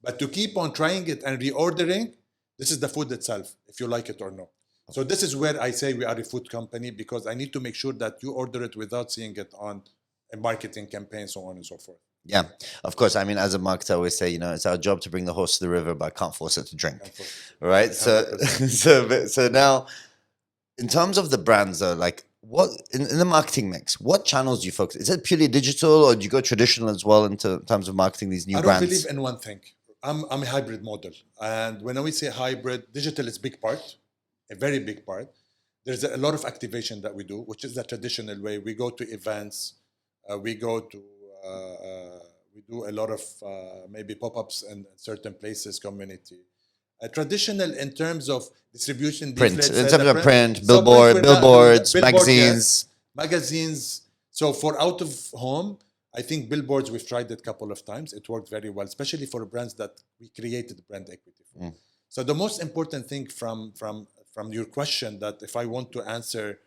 But to keep on trying it and reordering, this is the food itself, if you like it or not. So this is where I say we are a food company, because I need to make sure that you order it without seeing it on a marketing campaign, so on and so forth. Yeah, of course. I mean, as a marketer, I always say, it's our job to bring the horse to the river, but I can't force it to drink, right? So, 100%. so now, in terms of the brands, though, like what in the marketing mix, what channels do you focus? Is it purely digital, or do you go traditional as well in terms of marketing these new I don't brands? believe in one thing. I'm a hybrid model. And when we say hybrid, digital is a big part, a very big part. There's a lot of activation that we do, which is the traditional way. We go to events, we go to, we do a lot of maybe pop-ups in certain places, community. Traditional in terms of distribution. Print, leaflets, in terms of print, So billboards, billboard, magazines. yes. Magazines. So for out of home, I think billboards, we've tried it a couple of times. It worked very well, especially for brands that we created brand equity for. So the most important thing from your question, that if I want to answer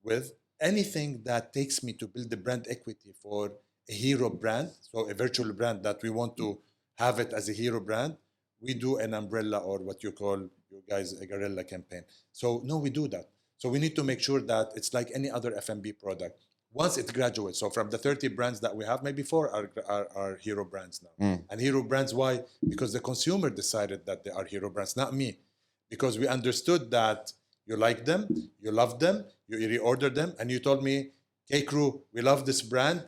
with, anything that takes me to build the brand equity for a hero brand, so a virtual brand that we want to have it as a hero brand, we do an umbrella, or what you call, you guys, a guerrilla campaign. So no, we do that. So we need to make sure that it's like any other F&B product. Once it graduates, so from the 30 brands that we have, maybe 4 are hero brands now. And hero brands, why? Because the consumer decided that they are hero brands, not me. Because we understood that you like them, you love them, you reorder them, and you told me, Kaykroo, we love this brand,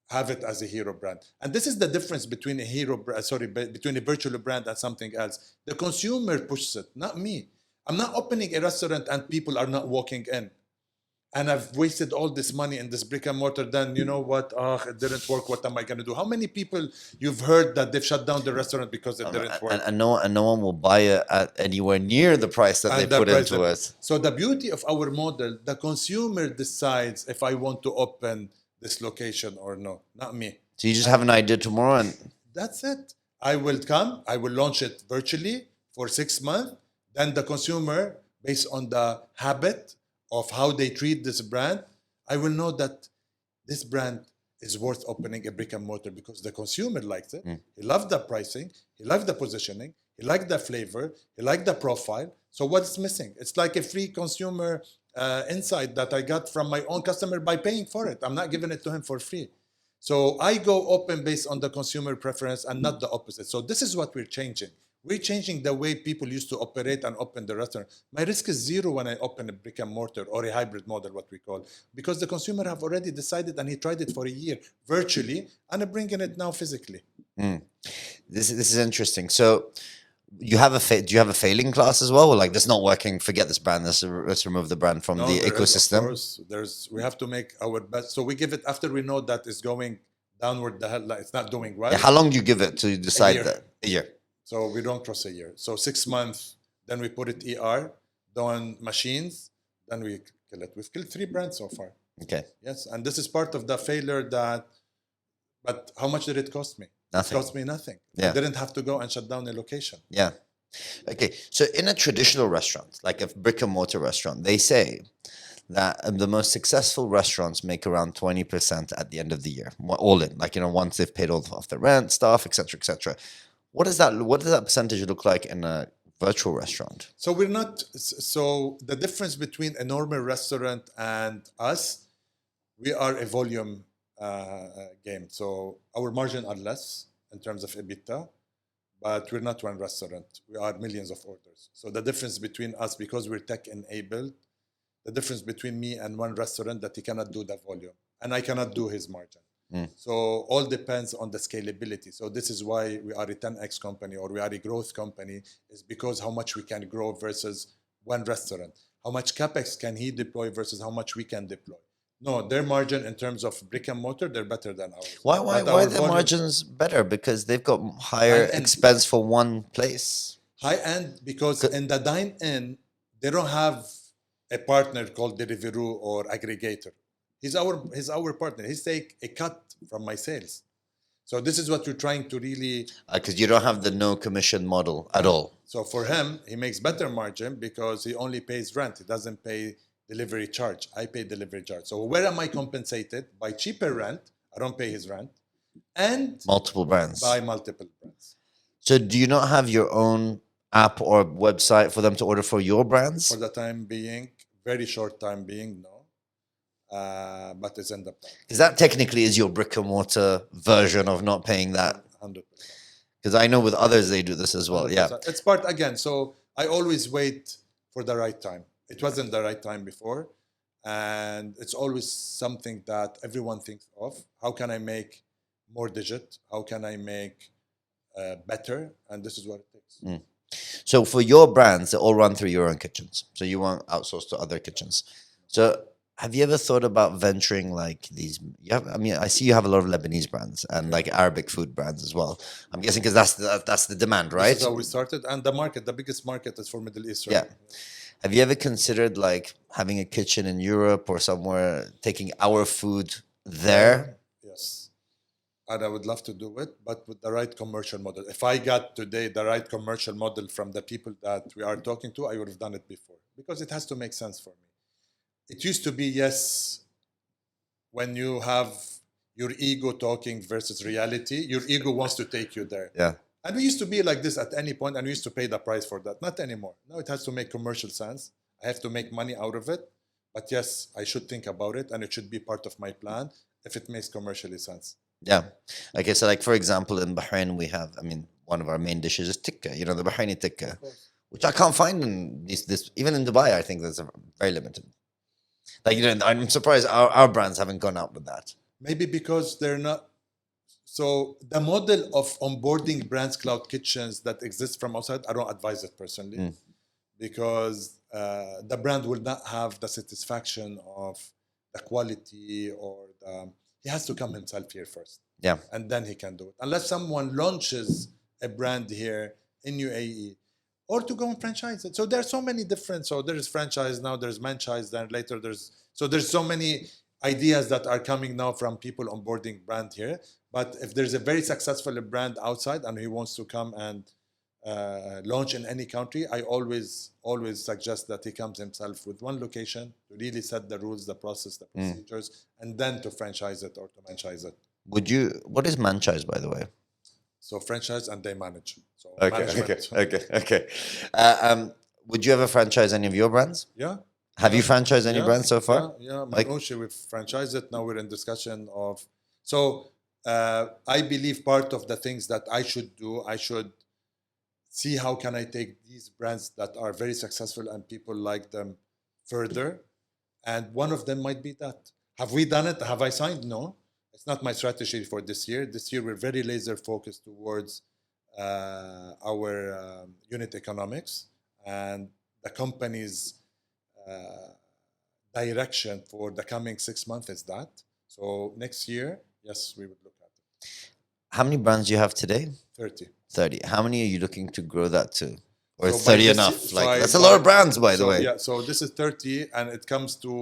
have it as a hero brand. And this is the difference between between a virtual brand and something else. The consumer pushes it, not me. I'm not opening a restaurant and people are not walking in. And I've wasted all this money in this brick and mortar. Then you know what? It didn't work. What am I going to do? How many people you've heard that they've shut down the restaurant because it didn't work? And no one will buy it at anywhere near the price that they put into it. So the beauty of our model, the consumer decides if I want to open this location or no, not me. So you just have an idea tomorrow, and That's it. I will come. I will launch it virtually for 6 months. Then the consumer, based on the habit of how they treat this brand, I will know that this brand is worth opening a brick and mortar because the consumer likes it. He loved the pricing. He liked the positioning. He liked the flavor. He liked the profile. So what's missing? It's like a free consumer insight that I got from my own customer by paying for it. I'm not giving it to him for free. So I go open based on the consumer preference and not the opposite. So this is what we're changing. We're changing the way people used to operate and open the restaurant. My risk is zero when I open a brick and mortar or a hybrid model, what we call, because the consumer have already decided and he tried it for a year virtually, and I'm bringing it now physically. This is interesting. So you have do you have a failing class as well? Or like, this not working, forget this brand. Let's remove the brand from the there is, ecosystem. of course, we have to make our best. So we give it after we know that it's going downward. Like it's not doing well. Yeah, how long do you give it to decide that? A year. So we don't cross a year. So 6 months, then we put it ER, done machines, then we kill it. We've killed 3 brands so far. Okay. Yes, and this is part of the failure that, but how much did it cost me? Nothing. It cost me nothing. Yeah. I didn't have to go and shut down a location. Yeah. Okay. So in a traditional restaurant, like a brick and mortar restaurant, they say that the most successful restaurants make around 20% at the end of the year, all in, like, once they've paid all off the rent, staff, etc., etc. What does that percentage look like in a virtual restaurant? So we're not. So the difference between a normal restaurant and us, we are a volume game. So our margin are less in terms of EBITDA, but we're not one restaurant. We are millions of orders. So the difference between us, because we're tech enabled, the difference between me and one restaurant that he cannot do the volume and I cannot do his margin. So all depends on the scalability. So this is why we are a 10x company or we are a growth company, is because how much we can grow versus one restaurant. How much CapEx can he deploy versus how much we can deploy. No, their margin in terms of brick and mortar, they're better than ours. Why are their margins better? Because they've got higher expense for one place. High end, because in the dine-in, they don't have a partner called Deliveroo or aggregator. He's our partner. He's take a cut from my sales. So this is what we're trying to really... Because you don't have the no commission model at all. So for him, he makes better margin because he only pays rent. He doesn't pay delivery charge. I pay delivery charge. So where am I compensated? By cheaper rent. I don't pay his rent. And multiple brands. By multiple brands. So do you not have your own app or website for them to order for your brands? For the time being, very short time being, no. But it's in the plan. Because that technically is your brick and mortar version of not paying that. 100%. Because I know with others they do this as well. 100%. Yeah. It's part again. So I always wait for the right time. It wasn't the right time before. And it's always something that everyone thinks of. How can I make more digit? How can I make better? And this is what it takes. So for your brands, they all run through your own kitchens. So you won't outsource to other kitchens. So have you ever thought about venturing like these? I see you have a lot of Lebanese brands and like Arabic food brands as well. I'm guessing because that's the demand, right? This is how we started. And the biggest market is for Middle East. Right? Yeah. Have you ever considered like having a kitchen in Europe or somewhere, taking our food there? Yes. And I would love to do it, but with the right commercial model. If I got today the right commercial model from the people that we are talking to, I would have done it before because it has to make sense for me. It used to be, yes, when you have your ego talking versus reality, your ego wants to take you there. Yeah. And we used to be like this at any point, and we used to pay the price for that. Not anymore. Now it has to make commercial sense. I have to make money out of it. But yes, I should think about it, and it should be part of my plan if it makes commercially sense. Yeah. Okay, so like, for example, in Bahrain, we have, one of our main dishes is tikka, the Bahraini tikka, which I can't find in this even in Dubai, I think there's very limited. Like, I'm surprised our brands haven't gone out with that. Maybe because they're not. So the model of onboarding brands, cloud kitchens that exists from outside, I don't advise it personally because the brand will not have the satisfaction of the quality or he has to come himself here first. Yeah. And then he can do it. Unless someone launches a brand here in UAE or to go and franchise it. So there's so many different, so there's franchise now, there's franchise, then later there's so many ideas that are coming now from people onboarding brand here. But if there's a very successful brand outside and he wants to come and launch in any country, I always suggest that he comes himself with one location to really set the rules, the process, the procedures, and then to franchise it or to franchise it. What is franchise, by the way? So franchise and they manage. So Okay. Would you ever franchise any of your brands? Yeah. Have you franchised any brands so far? Yeah. Manouchi, we've franchised it. Now we're in discussion of. So I believe part of the things that I should do, I should see how can I take these brands that are very successful and people like them further. And one of them might be that. Have we done it? Have I signed? No. It's not my strategy for this year. This year, we're very laser focused towards our unit economics, and the company's direction for the coming 6 months is that. So next year, yes, we would look at it. How many brands do you have today? 30. 30. How many are you looking to grow that to? Or So is by 30 this enough? year- so Like, I- that's a lot of brands, by the so, way. Yeah, so this is 30, and it comes to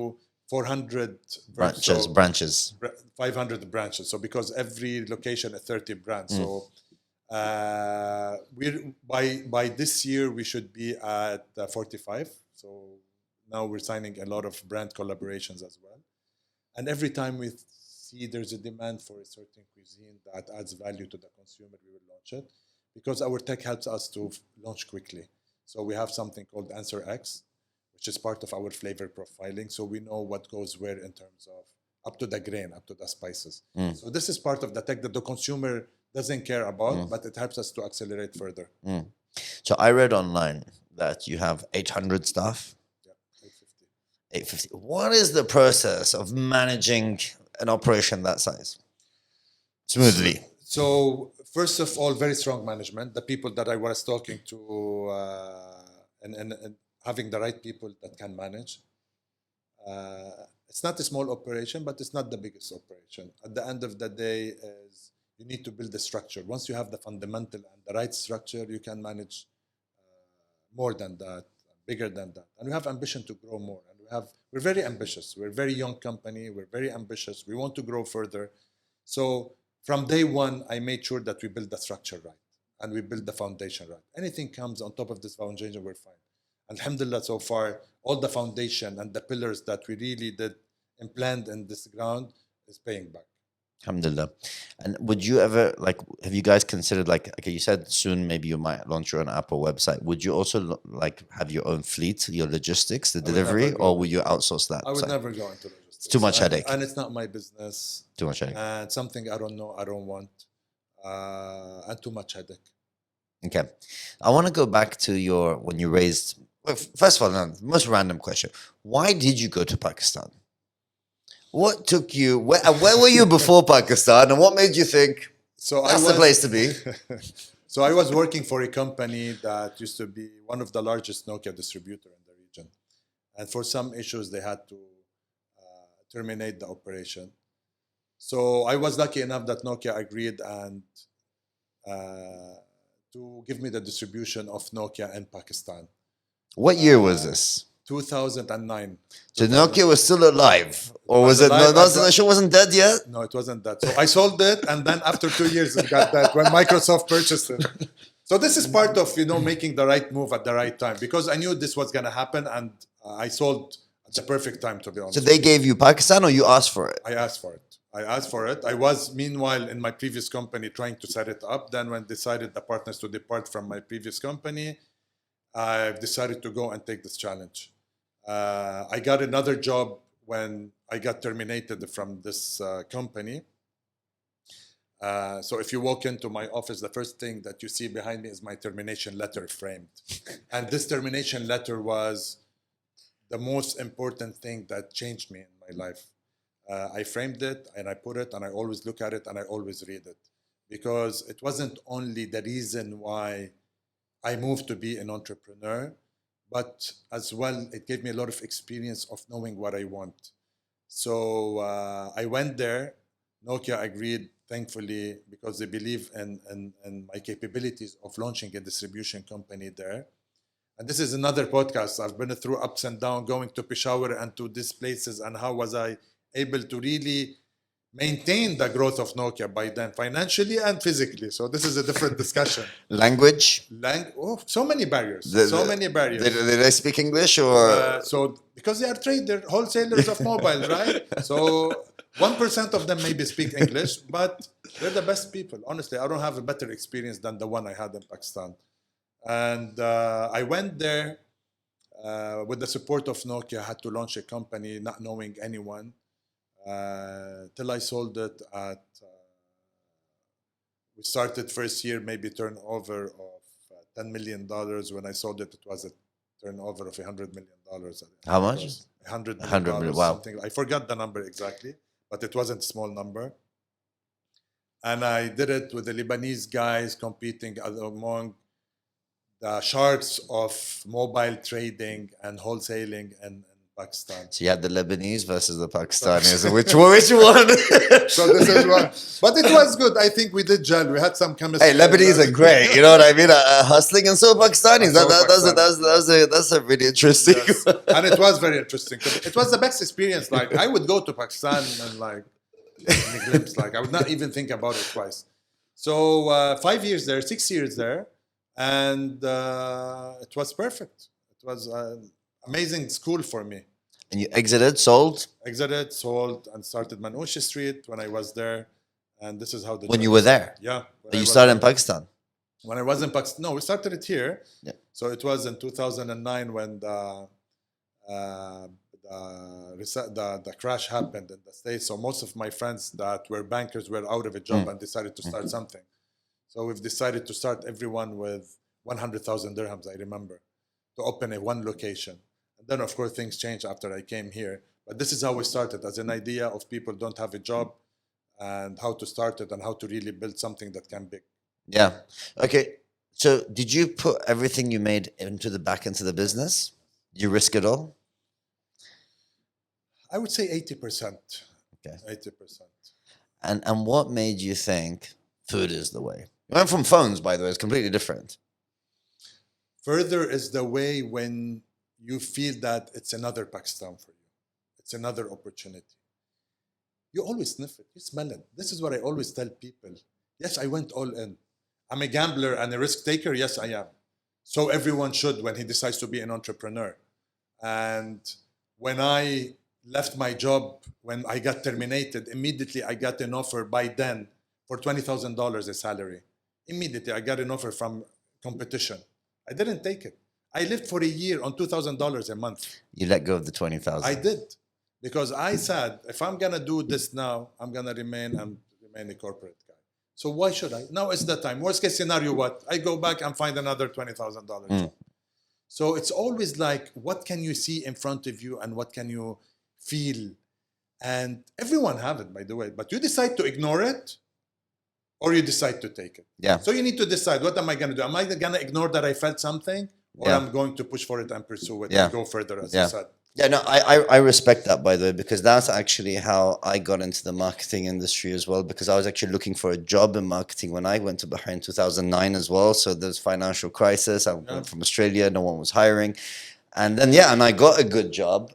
400 Branches, so branches. 500 branches. So because every location has 30 brands, so we're by this year we should be at 45. So now we're signing a lot of brand collaborations as well. And every time we see there's a demand for a certain cuisine that adds value to the consumer, we will launch it, because our tech helps us to launch quickly. So we have something called Answer X, which is part of our flavor profiling. So we know what goes where in terms of up to the grain, up to the spices. So this is part of the tech that the consumer doesn't care about, but it helps us to accelerate further. So I read online that you have 800 staff. Yeah, 850. 850. What is the process of managing an operation that size smoothly? So first of all, very strong management. The people that I was talking to, and having the right people that can manage. It's not a small operation, but it's not the biggest operation. At the end of the day, is you need to build the structure. Once you have the fundamental and the right structure, you can manage more than that, bigger than that. And we have ambition to grow more. And we're very ambitious. We're a very young company. We're very ambitious. We want to grow further. So from day one, I made sure that we build the structure right and we build the foundation right. Anything comes on top of this foundation, we're fine. Alhamdulillah, so far, all the foundation and the pillars that we really did implant in this ground is paying back. Alhamdulillah. And would you ever, like, have you guys considered, like, okay, you said soon maybe you might launch your own app or website. Would you also, like, have your own fleet, your logistics, the delivery, or will you outsource that? I would never go into logistics. It's too much headache. And it's not my business. Too much headache. And something I don't know, I don't want. And too much headache. Okay. I want to go back to when you raised, well, first of all, no, the most random question. Why did you go to Pakistan? What took you, where were you before Pakistan, and what made you think that's the place to be? So I was working for a company that used to be one of the largest Nokia distributor in the region. And for some issues, they had to terminate the operation. So I was lucky enough that Nokia agreed and to give me the distribution of Nokia in Pakistan. What year was this? 2009. So Nokia was still alive, or was it? alive. No, the show wasn't dead yet. No, it wasn't that. So I sold it, and then after 2 years, it got that when Microsoft purchased it. So this is part of making the right move at the right time, because I knew this was going to happen, and I sold at the perfect time, to be honest. So they gave you Pakistan, or you asked for it? I asked for it. I was meanwhile in my previous company trying to set it up. Then when decided the partners to depart from my previous company, I've decided to go and take this challenge. I got another job when I got terminated from this company. So if you walk into my office, the first thing that you see behind me is my termination letter framed. And this termination letter was the most important thing that changed me in my life. I framed it and I put it and I always look at it and I always read it. Because it wasn't only the reason why I moved to be an entrepreneur, but as well, it gave me a lot of experience of knowing what I want. So I went there. Nokia agreed, thankfully, because they believe in my capabilities of launching a distribution company there. And this is another podcast. I've been through ups and downs, going to Peshawar and to these places, and how was I able to really maintain the growth of Nokia by then, financially and physically. So this is a different discussion. Language? So many barriers. Many barriers. Did they speak English, or? So because they are traders, wholesalers of mobiles, right? So 1% of them maybe speak English, but they're the best people. Honestly, I don't have a better experience than the one I had in Pakistan. And I went there with the support of Nokia. I had to launch a company, not knowing anyone. Till I sold it at, we started first year maybe turnover of $10 million. When I sold it, it was a turnover of $100 million. How much? $100 million. 100 million, wow. Something. I forgot the number exactly, but it wasn't a small number. And I did it with the Lebanese guys competing among the sharks of mobile trading and wholesaling in Pakistan. So you had the Lebanese versus the Pakistanis. Which one? So this is one. But it was good. I think we did gel. We had some chemistry. Hey, Lebanese are great. You know what I mean? Hustling, and so Pakistanis. That's a really interesting. Yes. And it was very interesting. It was the best experience. Like, I would go to Pakistan and like in a glimpse. Like, I would not even think about it twice. So 5 years there, 6 years there, and it was perfect. It was an amazing school for me. And you exited, sold? Exited, sold, and started Manouche Street when I was there. And this is how the When you were there? Yeah. But you started in Pakistan? When I was in Pakistan. No, we started it here. Yeah. So it was in 2009 when the crash happened in the States. So most of my friends that were bankers were out of a job and decided to start something. So we've decided to start everyone with 100,000 dirhams, I remember, to open one location. And then, of course, things changed after I came here. But this is how we started, as an idea of people don't have a job and how to start it and how to really build something that can be. Yeah. Okay. So did you put everything you made into the business? You risk it all? I would say 80%. Okay. 80%. And what made you think food is the way? You went from phones, by the way. It's completely different. Further is the way when you feel that it's another Pakistan for you. It's another opportunity. You always sniff it. You smell it. This is what I always tell people. Yes, I went all in. I'm a gambler and a risk taker. Yes, I am. So everyone should when he decides to be an entrepreneur. And when I left my job, when I got terminated, immediately I got an offer by then for $20,000 a salary. Immediately I got an offer from competition. I didn't take it. I lived for a year on $2,000 a month. You let go of the 20,000. I did. Because I said, if I'm going to do this now, I'm going to remain a corporate guy. So why should I? Now is the time. Worst case scenario, what? I go back and find another $20,000. So it's always like, what can you see in front of you and what can you feel? And everyone have it, by the way. But you decide to ignore it or you decide to take it. Yeah. So you need to decide, what am I going to do? Am I going to ignore that I felt something? Or Yeah. I'm going to push for it and pursue it Yeah. and go further, as Yeah. you said. Yeah, no, I respect that, by the way, because that's actually how I got into the marketing industry as well, because I was actually looking for a job in marketing when I went to Bahrain in 2009 as well. So there's financial crisis. I went from Australia, no one was hiring. And then, and I got a good job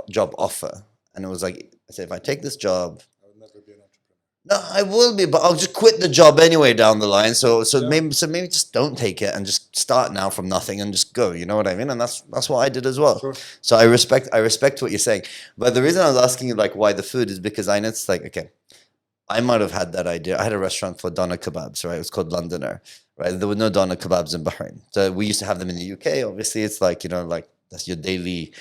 job offer. And it was like, I said, if I take this job, I would never be an entrepreneur. no, I will be, but I'll just quit the job anyway down the line. So maybe just don't take it and just start now from nothing and just go. You know what I mean? And that's what I did as well. Sure. So I respect what you're saying. But the reason I was asking you like why the food is because I noticed like, okay, I might have had that idea. I had a restaurant for doner kebabs, right? It was called Londoner, right? There were no doner kebabs in Bahrain. So we used to have them in the UK. Obviously, it's like, that's your daily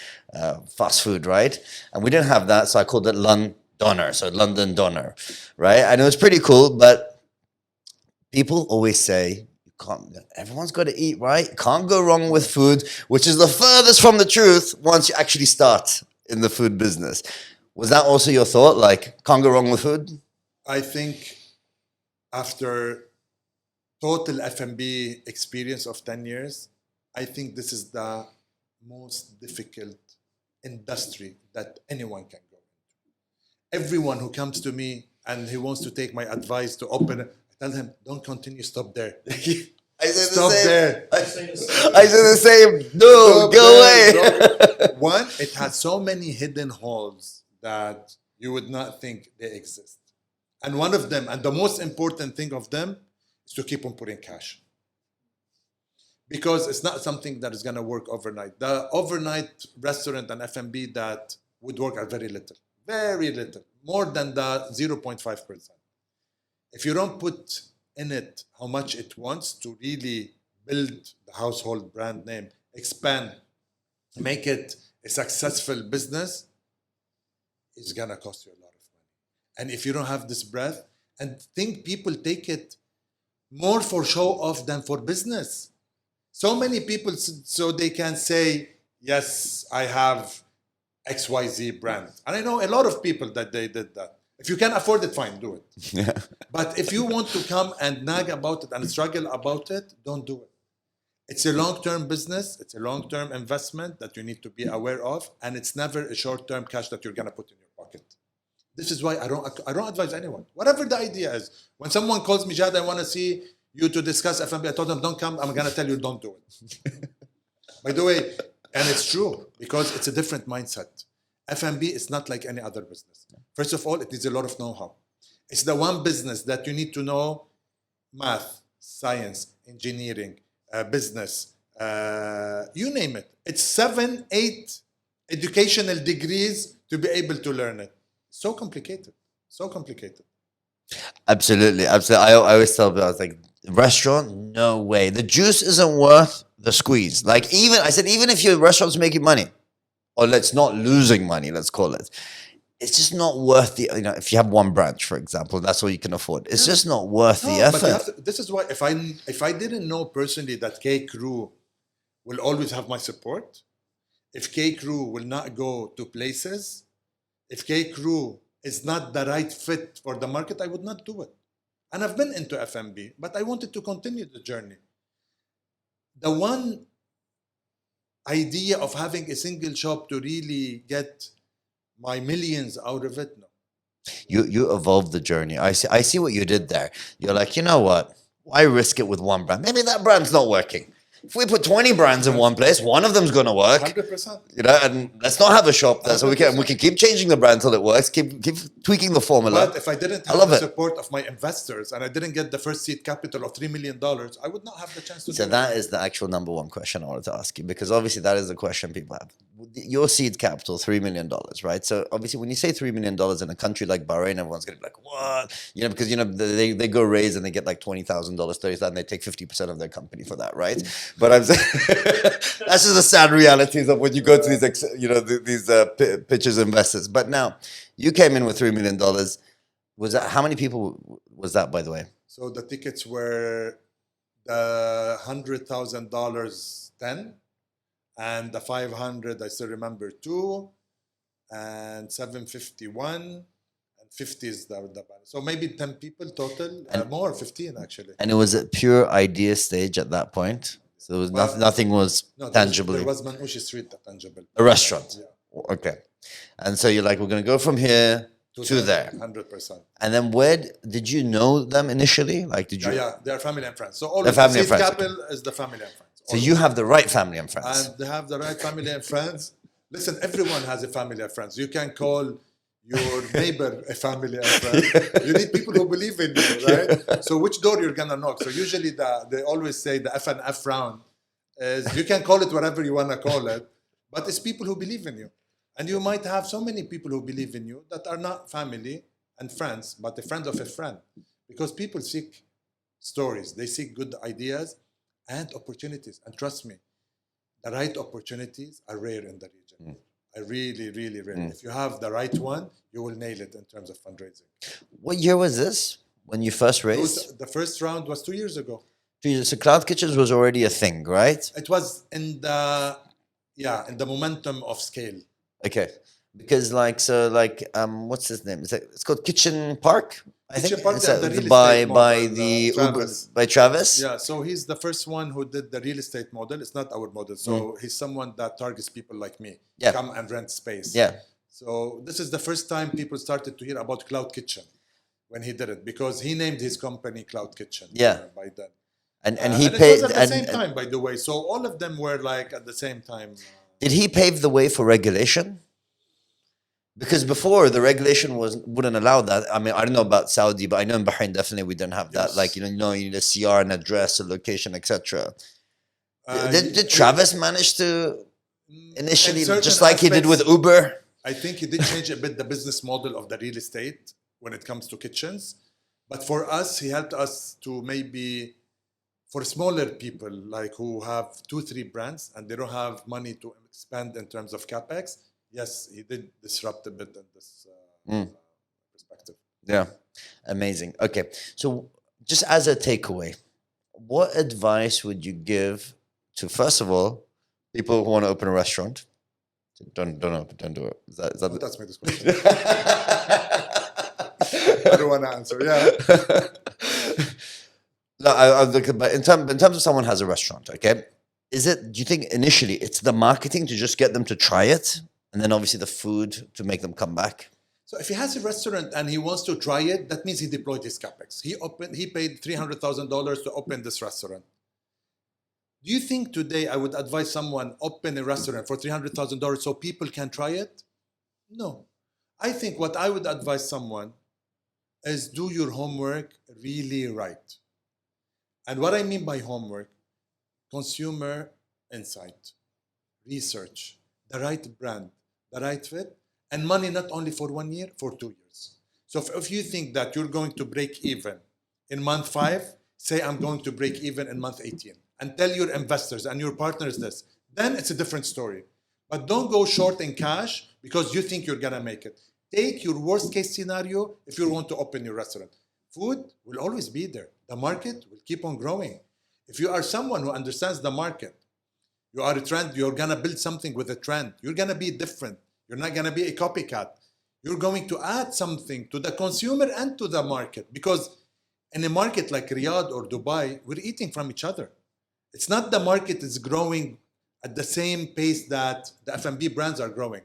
fast food, right? And we didn't have that. So I called it Doner, so London Doner, right? And it was pretty cool, but people always say, everyone's got to eat, right? Can't go wrong with food, which is the furthest from the truth once you actually start in the food business. Was that also your thought? Like, can't go wrong with food? I think after total F&B experience of 10 years, I think this is the most difficult industry that anyone can go into. Everyone who comes to me and he wants to take my advice to open it, I tell him, don't continue, stop there. I said Stop there. I said the same. No, Stop go there. away. One, it has so many hidden holes that you would not think they exist. And one of them, and the most important thing of them, is to keep on putting cash. Because it's not something that is going to work overnight. The overnight restaurant and F&B that would work at very little, more than the 0.5%. If you don't put in it how much it wants to really build the household brand name, expand, make it a successful business, it's going to cost you a lot of money. And if you don't have this breadth, and think people take it more for show off than for business. So many people, so they can say, yes, I have XYZ brand. And I know a lot of people that they did that. If you can afford it, fine, do it. Yeah. But if you want to come and nag about it and struggle about it, don't do it. It's a long-term business. It's a long-term investment that you need to be aware of. And it's never a short-term cash that you're going to put in your pocket. This is why I don't advise anyone. Whatever the idea is. When someone calls me, Jihad, I want to see you to discuss F&B, I told them, don't come. I'm going to tell you, don't do it. By the way, and it's true, because it's a different mindset. F&B is not like any other business. First of all, it needs a lot of know-how. It's the one business that you need to know math, science, engineering, business, you name it. It's 7, 8 educational degrees to be able to learn it. So complicated. So complicated. Absolutely. Absolutely. I always tell people, I was like, restaurant, no way. The juice isn't worth the squeeze. Like, even if your restaurant's making money, or let's not losing money, let's call it, it's just not worth the, if you have one branch, for example, that's all you can afford. It's just not worth the effort. But this is why, if I didn't know personally that Kaykroo will always have my support, if Kaykroo will not go to places, if Kaykroo is not the right fit for the market, I would not do it. And I've been into F&B, but I wanted to continue the journey. The one idea of having a single shop to really get my millions out of it, no. You evolved the journey. I see what you did there. You're like, you know what? Why risk it with one brand? Maybe that brand's not working. If we put 20 brands in one place, one of them's going to work. 100%. And let's not have a shop there, so we can keep changing the brand till it works. Keep tweaking the formula. But if I didn't have the support of my investors and I didn't get the first seed capital of $3 million, I would not have the chance to do it. So that is the actual number one question I wanted to ask you, because obviously that is the question people have. Your seed capital, $3 million, right? So obviously when you say $3 million in a country like Bahrain, everyone's going to be like, what? Because they go raise and they get like $20,000, $30,000, and they take 50% of their company for that, right? But I'm saying that's just the sad realities of when you go to these pitches investors. But now you came in with $3 million. Was that, how many people was that, by the way? So the tickets were the $100,000 10. And the 500, I still remember 2, and 751, and 50 is the balance. So maybe 10 people total, more, 15 actually. And it was a pure idea stage at that point? So it was nothing was tangible. There was Manouchi Street, tangible. A restaurant? Yeah. Okay. And so you're like, we're going to go from here to there. 100%. And then did you know them initially? Like, did you? Yeah, they're family and friends. So all the seed capital is the family and friends. So you have the right family and friends. And they have the right family and friends. Listen, everyone has a family and friends. You can call your neighbor a family and friend. You need people who believe in you, right? So which door you're gonna knock? So usually they always say the F and F round is, you can call it whatever you wanna call it, but it's people who believe in you. And you might have so many people who believe in you that are not family and friends, but a friend of a friend. Because people seek stories, they seek good ideas and opportunities. And trust me, the right opportunities are rare in the region. Are really, really rare. If you have the right one, you will nail it in terms of fundraising. What year was this when you first raised? The first round was 2 years ago. 2 years. So Cloud Kitchens was already a thing, right? It was in the momentum of scale. Okay. Because what's his name? It's called Kitchen Park? I think Park, it's by Travis. Yeah, so he's the first one who did the real estate model. It's not our model. So he's someone that targets people like me. Yeah. Come and rent space. Yeah. So this is the first time people started to hear about Cloud Kitchen when he did it, because he named his company Cloud Kitchen. Yeah. By then. And he and paid it was at the same time, by the way. So all of them were like at the same time. Did he pave the way for regulation? Because before the regulation wouldn't allow that. I mean, I don't know about Saudi, but I know in Bahrain definitely we don't have that. Yes. Like you need a CR, an address, a location, etc. Did Travis manage to initially, just like he did with Uber? I think he did change a bit the business model of the real estate when it comes to kitchens. But for us, he helped us to maybe, for smaller people like who have 2-3 brands and they don't have money to expand in terms of capex. Yes, he did disrupt a bit in this perspective. Yeah, amazing. Okay, so just as a takeaway, what advice would you give to, first of all, people who want to open a restaurant? Don't do it. Is that Oh, that's my discussion. I don't want to answer. Yeah. No, I look at, but in terms of someone has a restaurant, okay, do you think initially it's the marketing to just get them to try it, and then obviously the food to make them come back? So if he has a restaurant and he wants to try it, that means he deployed his capex. He paid $300,000 to open this restaurant. Do you think today I would advise someone open a restaurant for $300,000 so people can try it? No. I think what I would advise someone is do your homework really right. And what I mean by homework, consumer insight, research, the right brand, the right fit, and money not only for 1 year, for 2 years. So if you think that you're going to break even in month 5, say I'm going to break even in month 18, and tell your investors and your partners this, then it's a different story. But don't go short in cash because you think you're gonna make it. Take your worst case scenario if you want to open your restaurant. Food will always be there. The market will keep on growing. If you are someone who understands the market, you are a trend, you're gonna build something with a trend. You're gonna be different. You're not gonna be a copycat. You're going to add something to the consumer and to the market, because in a market like Riyadh or Dubai, we're eating from each other. It's not the market is growing at the same pace that the F&B brands are growing.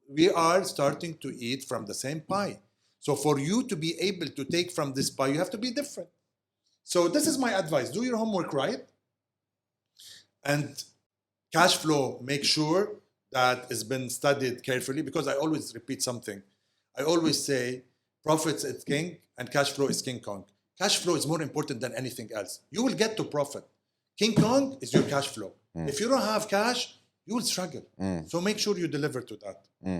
We are starting to eat from the same pie. So for you to be able to take from this pie, you have to be different. So this is my advice. Do your homework right. And cash flow, make sure that it's been studied carefully, because I always repeat something. I always say profits is king and cash flow is King Kong. Cash flow is more important than anything else. You will get to profit. King Kong is your cash flow. If you don't have cash, you will struggle. So make sure you deliver to that.